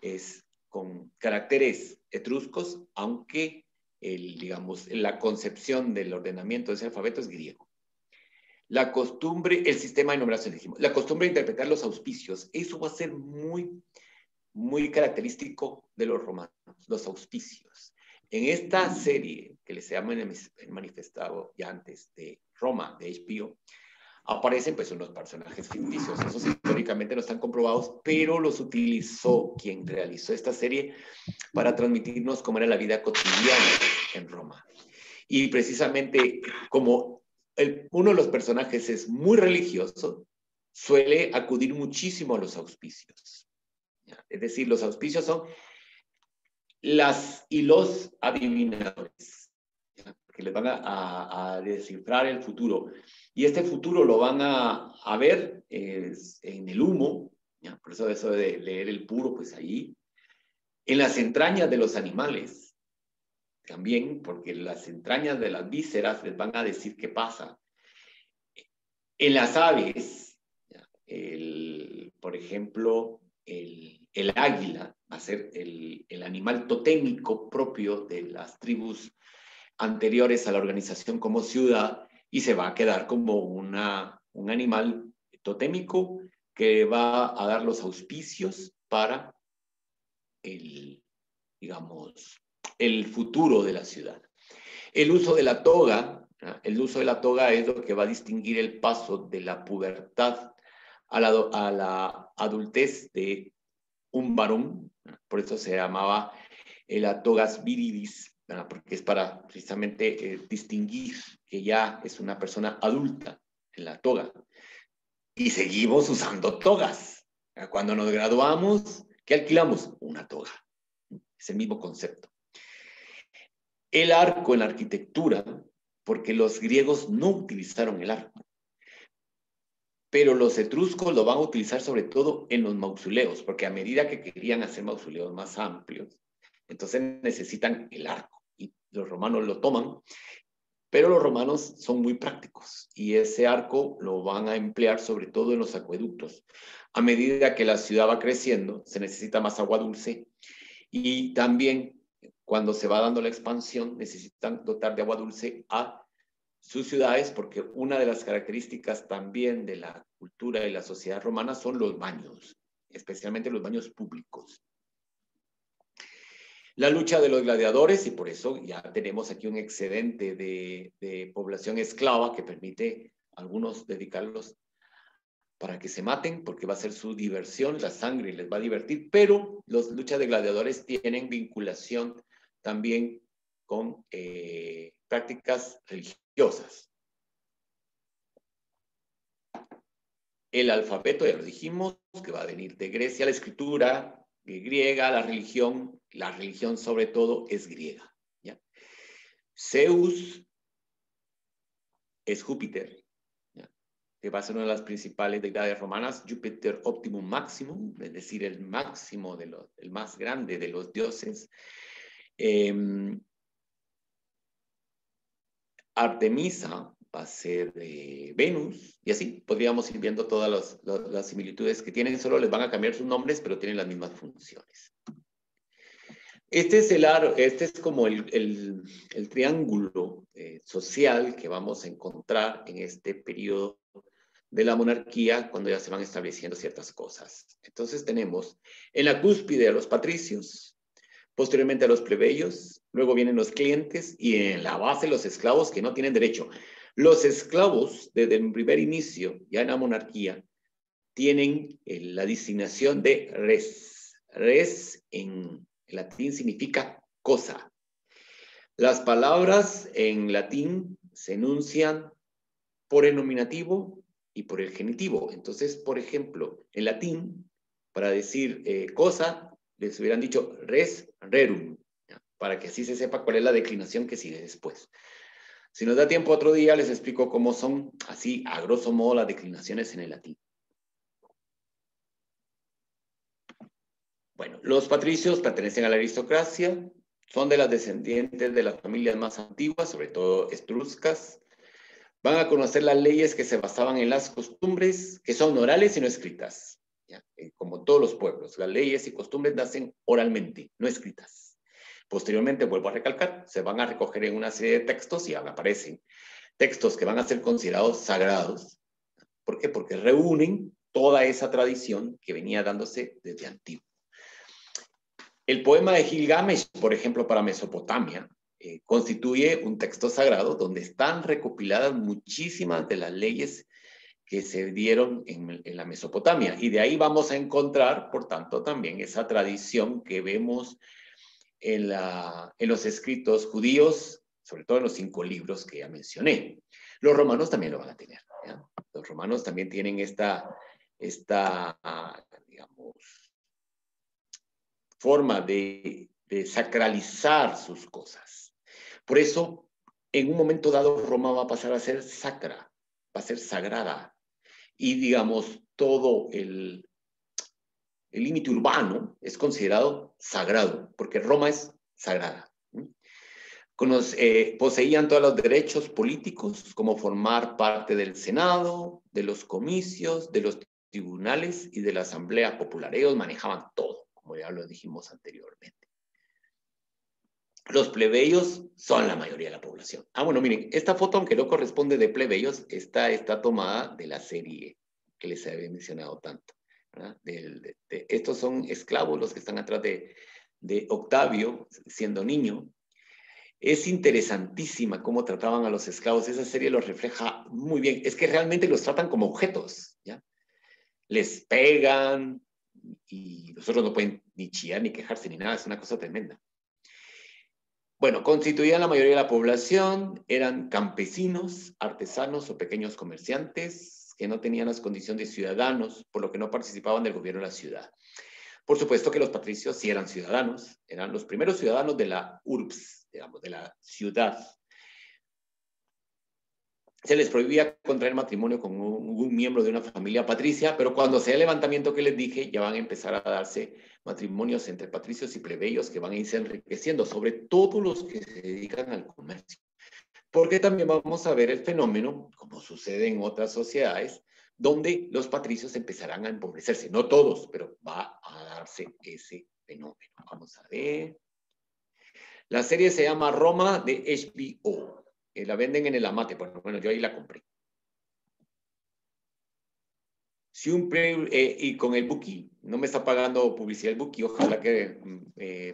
A: es con caracteres etruscos, aunque la concepción del ordenamiento de ese alfabeto es griego. La costumbre, el sistema de numeración, dijimos, la costumbre de interpretar los auspicios, eso va a ser muy, muy característico de los romanos, los auspicios. En esta serie que les he manifestado ya antes de Roma, de HBO, aparecen pues unos personajes ficticios. Esos históricamente no están comprobados, pero los utilizó quien realizó esta serie para transmitirnos cómo era la vida cotidiana en Roma. Y precisamente como uno de los personajes es muy religioso, suele acudir muchísimo a los auspicios. ¿Ya? Es decir, los auspicios son las y los adivinadores, ¿ya? Que les van a descifrar el futuro. Y este futuro lo van a ver en el humo, ¿ya? Por eso de leer el puro, pues ahí, en las entrañas de los animales, también, porque las entrañas de las vísceras les van a decir qué pasa. En las aves, por ejemplo, el águila va a ser el animal totémico propio de las tribus anteriores a la organización como ciudad, y se va a quedar como un animal totémico que va a dar los auspicios para digamos, el futuro de la ciudad. El uso de la toga, ¿no? El uso de la toga es lo que va a distinguir el paso de la pubertad a la adultez de un varón, ¿no? Por eso se llamaba la togas viridis, ¿no? Porque es para precisamente distinguir que ya es una persona adulta en la toga. Y seguimos usando togas. Cuando nos graduamos, ¿qué alquilamos? Una toga. Es el mismo concepto. El arco en la arquitectura, porque los griegos no utilizaron el arco, pero los etruscos lo van a utilizar sobre todo en los mausoleos, porque a medida que querían hacer mausoleos más amplios, entonces necesitan el arco, y los romanos lo toman, pero los romanos son muy prácticos, y ese arco lo van a emplear sobre todo en los acueductos. A medida que la ciudad va creciendo, se necesita más agua dulce, y también cuando se va dando la expansión, necesitan dotar de agua dulce a sus ciudades, porque una de las características también de la cultura y la sociedad romana son los baños, especialmente los baños públicos. La lucha de los gladiadores, y por eso ya tenemos aquí un excedente de población esclava que permite a algunos dedicarlos para que se maten, porque va a ser su diversión, la sangre les va a divertir, pero las luchas de gladiadores tienen vinculación también con prácticas religiosas. El alfabeto, ya lo dijimos, que va a venir de Grecia, la escritura griega, la religión sobre todo es griega, ¿ya? Zeus es Júpiter, ¿ya? Que va a ser una de las principales deidades romanas, Júpiter Optimum Maximum, es decir, el máximo, el más grande de los dioses. Artemisa va a ser Venus, y así podríamos ir viendo todas las similitudes que tienen, solo les van a cambiar sus nombres, pero tienen las mismas funciones. Este es como el triángulo social que vamos a encontrar en este periodo de la monarquía, cuando ya se van estableciendo ciertas cosas. Entonces tenemos en la cúspide a los patricios, posteriormente a los plebeyos, luego vienen los clientes y en la base los esclavos que no tienen derecho. Los esclavos, desde el primer inicio, ya en la monarquía, tienen la designación de res. Res en latín significa cosa. Las palabras en latín se enuncian por el nominativo y por el genitivo. Entonces, por ejemplo, en latín, para decir cosa, les hubieran dicho res rerum, ¿ya? Para que así se sepa cuál es la declinación que sigue después. Si nos da tiempo otro día, les explico cómo son, así, a grosso modo, las declinaciones en el latín. Bueno, los patricios pertenecen a la aristocracia, son de las descendientes de las familias más antiguas, sobre todo etruscas. Van a conocer las leyes que se basaban en las costumbres, que son orales y no escritas. ¿Ya? Como todos los pueblos, las leyes y costumbres nacen oralmente, no escritas. Posteriormente, vuelvo a recalcar, se van a recoger en una serie de textos y aparecen textos que van a ser considerados sagrados. ¿Por qué? Porque reúnen toda esa tradición que venía dándose desde antiguo. El poema de Gilgamesh, por ejemplo, para Mesopotamia, constituye un texto sagrado donde están recopiladas muchísimas de las leyes que se dieron en la Mesopotamia. Y de ahí vamos a encontrar, por tanto, también esa tradición que vemos en los escritos judíos, sobre todo en los 5 libros que ya mencioné. Los romanos también lo van a tener, ¿ya? Los romanos también tienen esta digamos, forma de sacralizar sus cosas. Por eso, en un momento dado, Roma va a pasar a ser sacra, va a ser sagrada. Y digamos, todo el límite urbano es considerado sagrado, porque Roma es sagrada. Poseían todos los derechos políticos, como formar parte del Senado, de los comicios, de los tribunales y de la Asamblea Popular. Ellos manejaban todo, como ya lo dijimos anteriormente. Los plebeyos son la mayoría de la población. Bueno, miren, esta foto, aunque no corresponde de plebeyos, está tomada de la serie que les había mencionado tanto. Estos son esclavos, los que están atrás de Octavio, siendo niño. Es interesantísima cómo trataban a los esclavos. Esa serie los refleja muy bien. Es que realmente los tratan como objetos, ¿ya? Les pegan y nosotros no pueden ni chillar, ni quejarse, ni nada. Es una cosa tremenda. Bueno, constituían la mayoría de la población, eran campesinos, artesanos o pequeños comerciantes que no tenían las condiciones de ciudadanos, por lo que no participaban del gobierno de la ciudad. Por supuesto que los patricios sí eran ciudadanos, eran los primeros ciudadanos de la urbs, digamos, de la ciudad. Se les prohibía contraer matrimonio con un miembro de una familia patricia, pero cuando sea el levantamiento que les dije, ya van a empezar a darse matrimonios entre patricios y plebeyos que van a irse enriqueciendo, sobre todo los que se dedican al comercio. Porque también vamos a ver el fenómeno, como sucede en otras sociedades, donde los patricios empezarán a empobrecerse. No todos, pero va a darse ese fenómeno. Vamos a ver. La serie se llama Roma de HBO. La venden en el Amate. Bueno, yo ahí la compré. Si y con el Buki, no me está pagando publicidad el Buki, ojalá que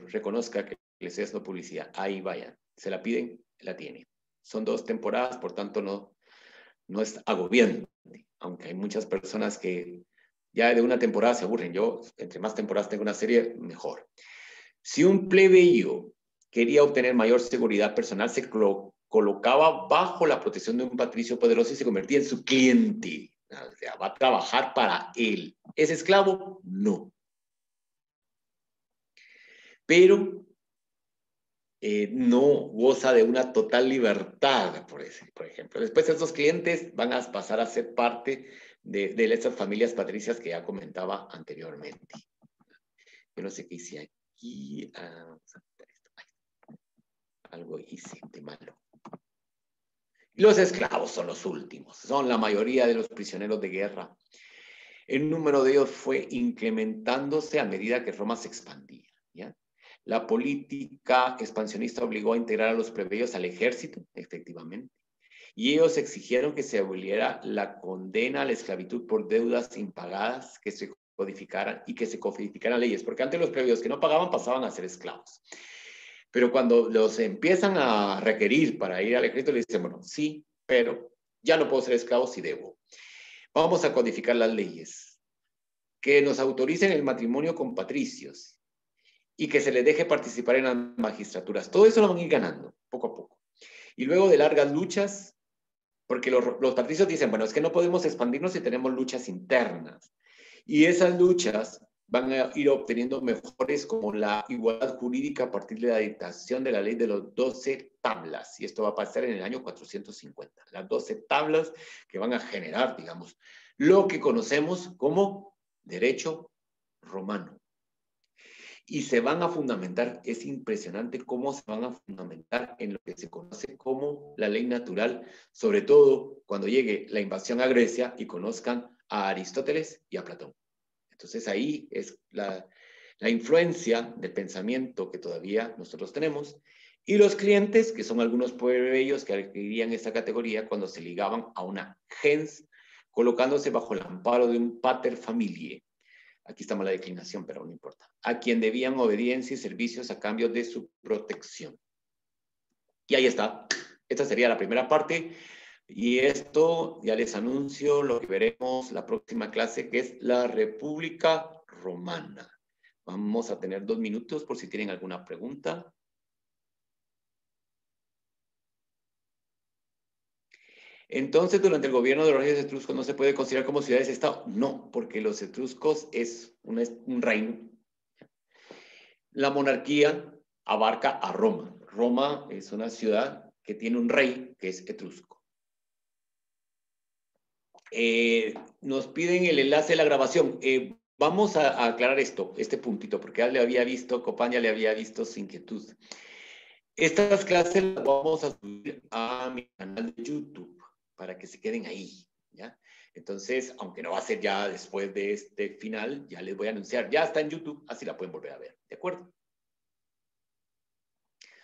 A: reconozca que le estoy haciendo publicidad. Ahí vayan. Se la piden, la tiene. Son 2 temporadas, por tanto no es agobiante. Aunque hay muchas personas que ya de una temporada se aburren. Yo, entre más temporadas tengo una serie, mejor. Si un plebeyo quería obtener mayor seguridad personal, se colocaba bajo la protección de un patricio poderoso y se convertía en su cliente. O sea, va a trabajar para él. ¿Es esclavo? No. Pero no goza de una total libertad, por ejemplo. Después estos clientes van a pasar a ser parte de estas familias patricias que ya comentaba anteriormente. Yo no sé qué hice aquí. Algo hice de malo. Los esclavos son los últimos, son la mayoría de los prisioneros de guerra. El número de ellos fue incrementándose a medida que Roma se expandía, ¿ya? La política expansionista obligó a integrar a los plebeyos al ejército, efectivamente, y ellos exigieron que se aboliera la condena a la esclavitud por deudas impagadas, que se codificaran y que se codificaran leyes, porque antes los plebeyos que no pagaban pasaban a ser esclavos. Pero cuando los empiezan a requerir para ir al ejército, le dicen, bueno, sí, pero ya no puedo ser esclavo si debo. Vamos a codificar las leyes, que nos autoricen el matrimonio con patricios y que se les deje participar en las magistraturas. Todo eso lo van a ir ganando, poco a poco. Y luego de largas luchas, porque los patricios dicen, bueno, es que no podemos expandirnos si tenemos luchas internas. Y esas luchas van a ir obteniendo mejores como la igualdad jurídica a partir de la dictación de la ley de los 12 tablas. Y esto va a pasar en el año 450. Las 12 tablas que van a generar, digamos, lo que conocemos como derecho romano. Y se van a fundamentar, es impresionante cómo se van a fundamentar en lo que se conoce como la ley natural, sobre todo cuando llegue la invasión a Grecia y conozcan a Aristóteles y a Platón. Entonces ahí es la influencia del pensamiento que todavía nosotros tenemos y los clientes, que son algunos plebeyos que adquirían esta categoría cuando se ligaban a una gens, colocándose bajo el amparo de un pater familiae. Aquí está mala declinación, pero no importa. A quien debían obediencia y servicios a cambio de su protección. Y ahí está. Esta sería la primera parte. Y esto ya les anuncio lo que veremos la próxima clase, que es la República Romana. Vamos a tener 2 minutos por si tienen alguna pregunta. Entonces, durante el gobierno de los reyes etruscos no se puede considerar como ciudades-estado. No, porque los etruscos es un reino. La monarquía abarca a Roma. Roma es una ciudad que tiene un rey que es etrusco. Nos piden el enlace de la grabación. Vamos a aclarar este puntito, porque ya le había visto, Copán ya le había visto su inquietud. Estas clases las vamos a subir a mi canal de YouTube para que se queden ahí, ¿ya? Entonces, aunque no va a ser ya después de este final, ya les voy a anunciar, ya está en YouTube, así la pueden volver a ver, ¿de acuerdo?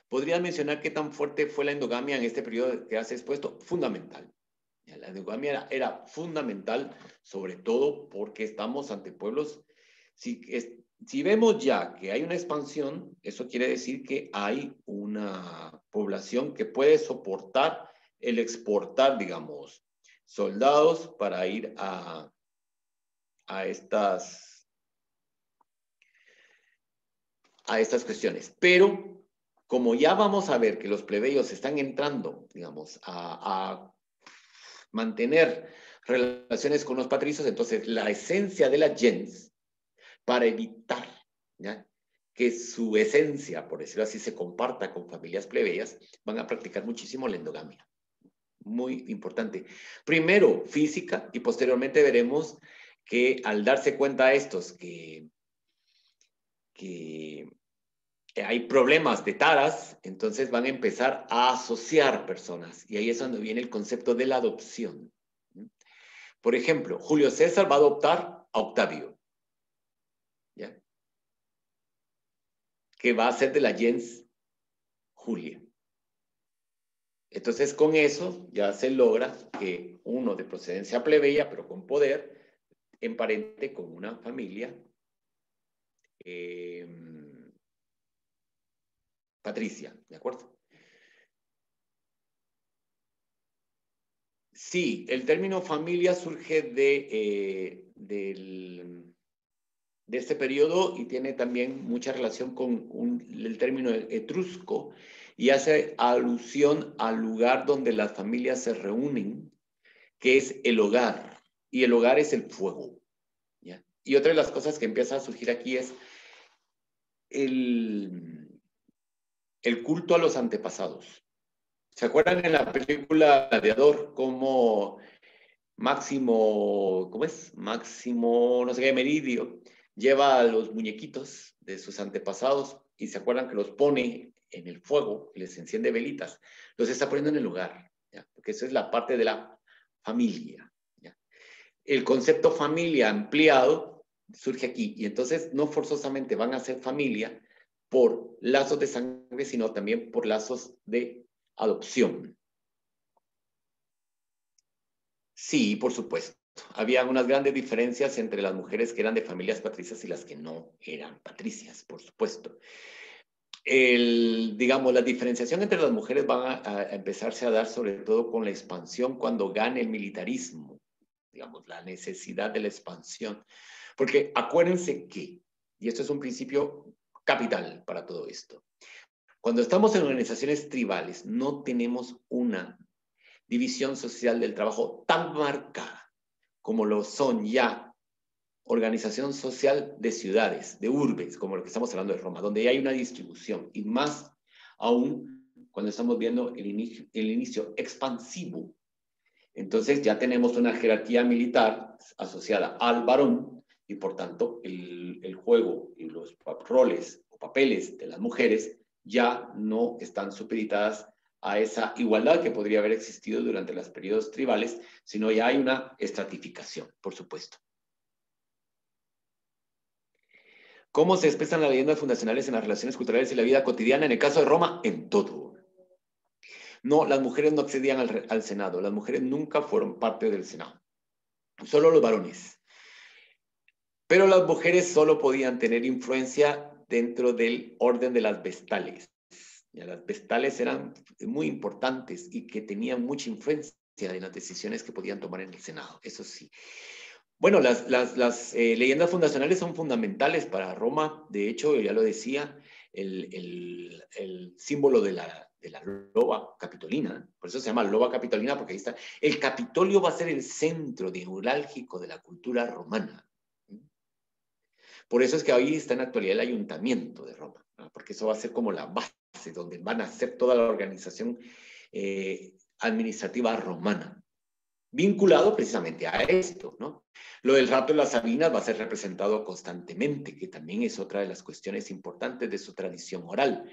A: ¿Podrías mencionar qué tan fuerte fue la endogamia en este periodo que has expuesto? Fundamental. La endogamia era fundamental, sobre todo porque estamos ante pueblos. Si vemos ya que hay una expansión, eso quiere decir que hay una población que puede soportar el exportar, digamos, soldados para ir a estas cuestiones. Pero como ya vamos a ver que los plebeyos están entrando, digamos, a mantener relaciones con los patricios, entonces la esencia de la gens, para evitar, ¿ya?, que su esencia, por decirlo así, se comparta con familias plebeyas, van a practicar muchísimo la endogamia. Muy importante. Primero física y posteriormente veremos que al darse cuenta estos que hay problemas de taras, entonces van a empezar a asociar personas. Y ahí es donde viene el concepto de la adopción. Por ejemplo, Julio César va a adoptar a Octavio, ¿ya?, que va a ser de la gens Julia. Entonces, con eso ya se logra que uno de procedencia plebeya, pero con poder, emparente con una familia patricia, ¿de acuerdo? Sí, el término familia surge de este periodo y tiene también mucha relación con el término etrusco y hace alusión al lugar donde las familias se reúnen, que es el hogar, y el hogar es el fuego, ¿ya? Y otra de las cosas que empieza a surgir aquí es el culto a los antepasados. ¿Se acuerdan en la película Gladiador cómo Máximo, ¿cómo es? Máximo, no sé qué, Meridio, lleva a los muñequitos de sus antepasados y se acuerdan que los pone en el fuego y les enciende velitas? Los está poniendo en el lugar, ¿ya? Porque eso es la parte de la familia, ¿ya? El concepto familia ampliado surge aquí y entonces no forzosamente van a ser familia por lazos de sangre, sino también por lazos de adopción. Sí, por supuesto. Había unas grandes diferencias entre las mujeres que eran de familias patricias y las que no eran patricias, por supuesto. Digamos, la diferenciación entre las mujeres va a empezarse a dar sobre todo con la expansión cuando gane el militarismo, digamos, la necesidad de la expansión. Porque acuérdense que, y esto es un principio capital para todo esto, cuando estamos en organizaciones tribales no tenemos una división social del trabajo tan marcada como lo son ya organización social de ciudades, de urbes, como lo que estamos hablando de Roma, donde ya hay una distribución, y más aún cuando estamos viendo el inicio expansivo. Entonces ya tenemos una jerarquía militar asociada al varón, y por tanto el juego y los roles o papeles de las mujeres ya no están supeditadas a esa igualdad que podría haber existido durante los periodos tribales, sino ya hay una estratificación, por supuesto. ¿Cómo se expresan las leyendas fundacionales en las relaciones culturales y la vida cotidiana? En el caso de Roma, en todo. No, las mujeres no accedían al Senado. Las mujeres nunca fueron parte del Senado. Solo los varones. Pero las mujeres solo podían tener influencia dentro del orden de las vestales. Ya, las vestales eran muy importantes y que tenían mucha influencia en las decisiones que podían tomar en el Senado, eso sí. Bueno, las leyendas fundacionales son fundamentales para Roma. De hecho, ya lo decía, el símbolo de la loba capitolina, por eso se llama loba capitolina, porque ahí está. El Capitolio va a ser el centro neurálgico de la cultura romana. Por eso es que ahí está en la actualidad el ayuntamiento de Roma, ¿no? Porque eso va a ser como la base donde van a ser toda la organización administrativa romana. vinculado precisamente a esto, ¿no? Lo del rato de las Sabinas va a ser representado constantemente, que también es otra de las cuestiones importantes de su tradición oral.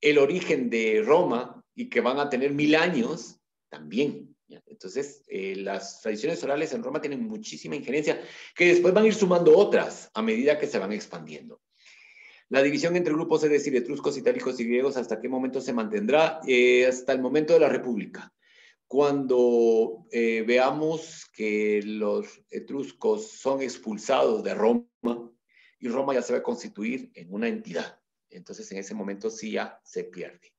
A: El origen de Roma, y que van a tener 1000 años, también. ¿Ya? Entonces, las tradiciones orales en Roma tienen muchísima injerencia, que después van a ir sumando otras a medida que se van expandiendo. La división entre grupos, es decir, etruscos, itálicos y griegos, ¿hasta qué momento se mantendrá? Hasta el momento de la República. Cuando veamos que los etruscos son expulsados de Roma y Roma ya se va a constituir en una entidad. Entonces, en ese momento sí ya se pierde.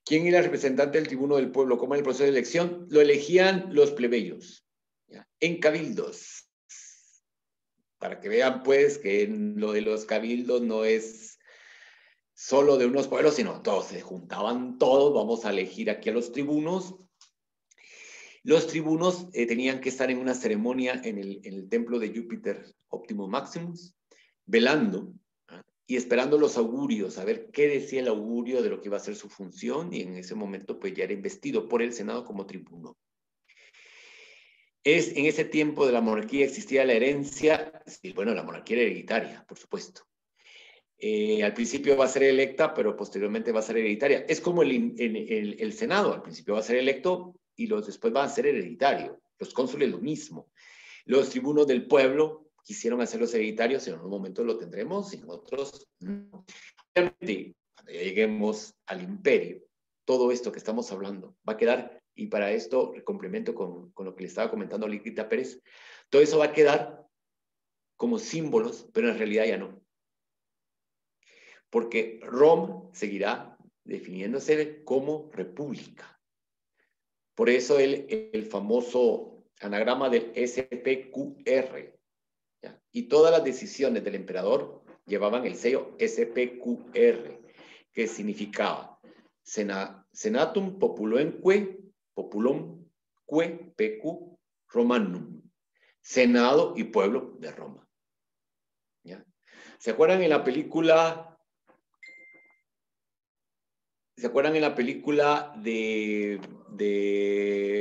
A: ¿Quién era el representante del tribuno del pueblo? ¿Cómo en el proceso de elección? Lo elegían los plebeyos, ¿ya? En cabildos. Para que vean, pues, que lo de los cabildos no es solo de unos pueblos, sino todos se juntaban todos. Vamos a elegir aquí a los tribunos. Los tribunos tenían que estar en una ceremonia en el templo de Júpiter Optimus Maximus, velando, ¿ah? Y esperando los augurios, a ver qué decía el augurio de lo que iba a ser su función, y en ese momento pues ya era investido por el Senado como tribuno. En ese tiempo de la monarquía existía la herencia, sí, bueno, la monarquía era hereditaria, por supuesto. Al principio va a ser electa, pero posteriormente va a ser hereditaria. Es como el Senado, al principio va a ser electo y después va a ser hereditario. Los cónsules lo mismo. Los tribunos del pueblo quisieron hacerlos hereditarios, en un momento lo tendremos, y en otros no. Obviamente, cuando ya lleguemos al imperio, todo esto que estamos hablando va a quedar, y para esto complemento con lo que le estaba comentando a Liquita Pérez, todo eso va a quedar como símbolos, pero en realidad ya no. Porque Roma seguirá definiéndose como república. Por eso el famoso anagrama del SPQR, ¿ya? Y todas las decisiones del emperador llevaban el sello SPQR, que significaba Senatum Populoemque, Populumque, PQ, Romanum, Senado y pueblo de Roma. ¿Ya? ¿Se acuerdan en la película? ¿Se acuerdan en la película de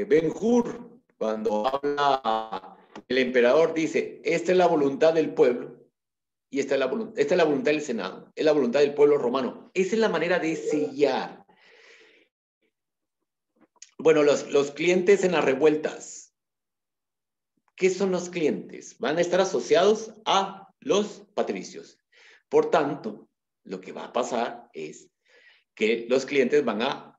A: Ben-Hur? Cuando habla el emperador, dice, esta es la voluntad del pueblo y esta es la voluntad del Senado, es la voluntad del pueblo romano. Esa es la manera de sellar. Bueno, los clientes en las revueltas. ¿Qué son los clientes? Van a estar asociados a los patricios. Por tanto, lo que va a pasar es que los clientes van a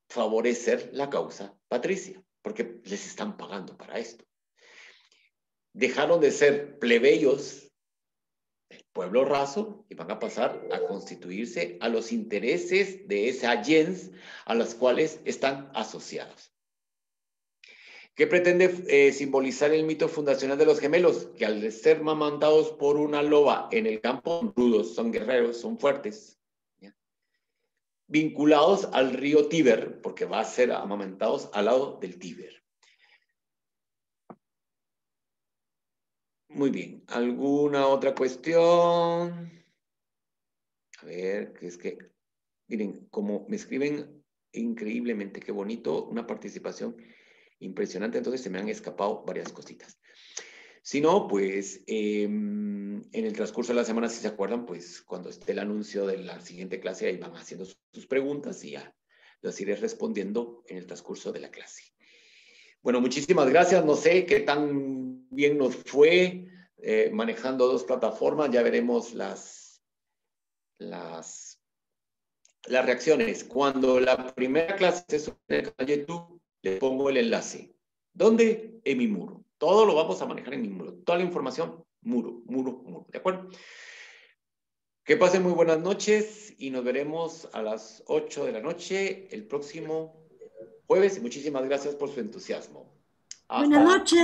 A: favorecer la causa patricia, porque les están pagando para esto. Dejaron de ser plebeyos, el pueblo raso, y van a pasar a constituirse a los intereses de esa gens a las cuales están asociados. ¿Qué pretende simbolizar el mito fundacional de los gemelos? Que al ser mamantados por una loba en el campo, son rudos, son guerreros, son fuertes. Vinculados al río Tíber, porque va a ser amamantados al lado del Tíber. Muy bien. ¿Alguna otra cuestión? A ver, que es que, miren, como me escriben increíblemente, qué bonito, una participación impresionante, entonces se me han escapado varias cositas. Si no, pues en el transcurso de la semana, si se acuerdan, pues cuando esté el anuncio de la siguiente clase, ahí van haciendo sus preguntas y ya las iré respondiendo en el transcurso de la clase. Bueno, muchísimas gracias. No sé qué tan bien nos fue manejando dos plataformas. Ya veremos las reacciones. Cuando la primera clase se sube en el canal de YouTube, le pongo el enlace. ¿Dónde? En mi muro. Todo lo vamos a manejar en mi muro. Toda la información, muro. ¿De acuerdo? Que pasen muy buenas noches y nos veremos a las 8 de la noche el próximo jueves. Y muchísimas gracias por su entusiasmo.
C: Buenas noches.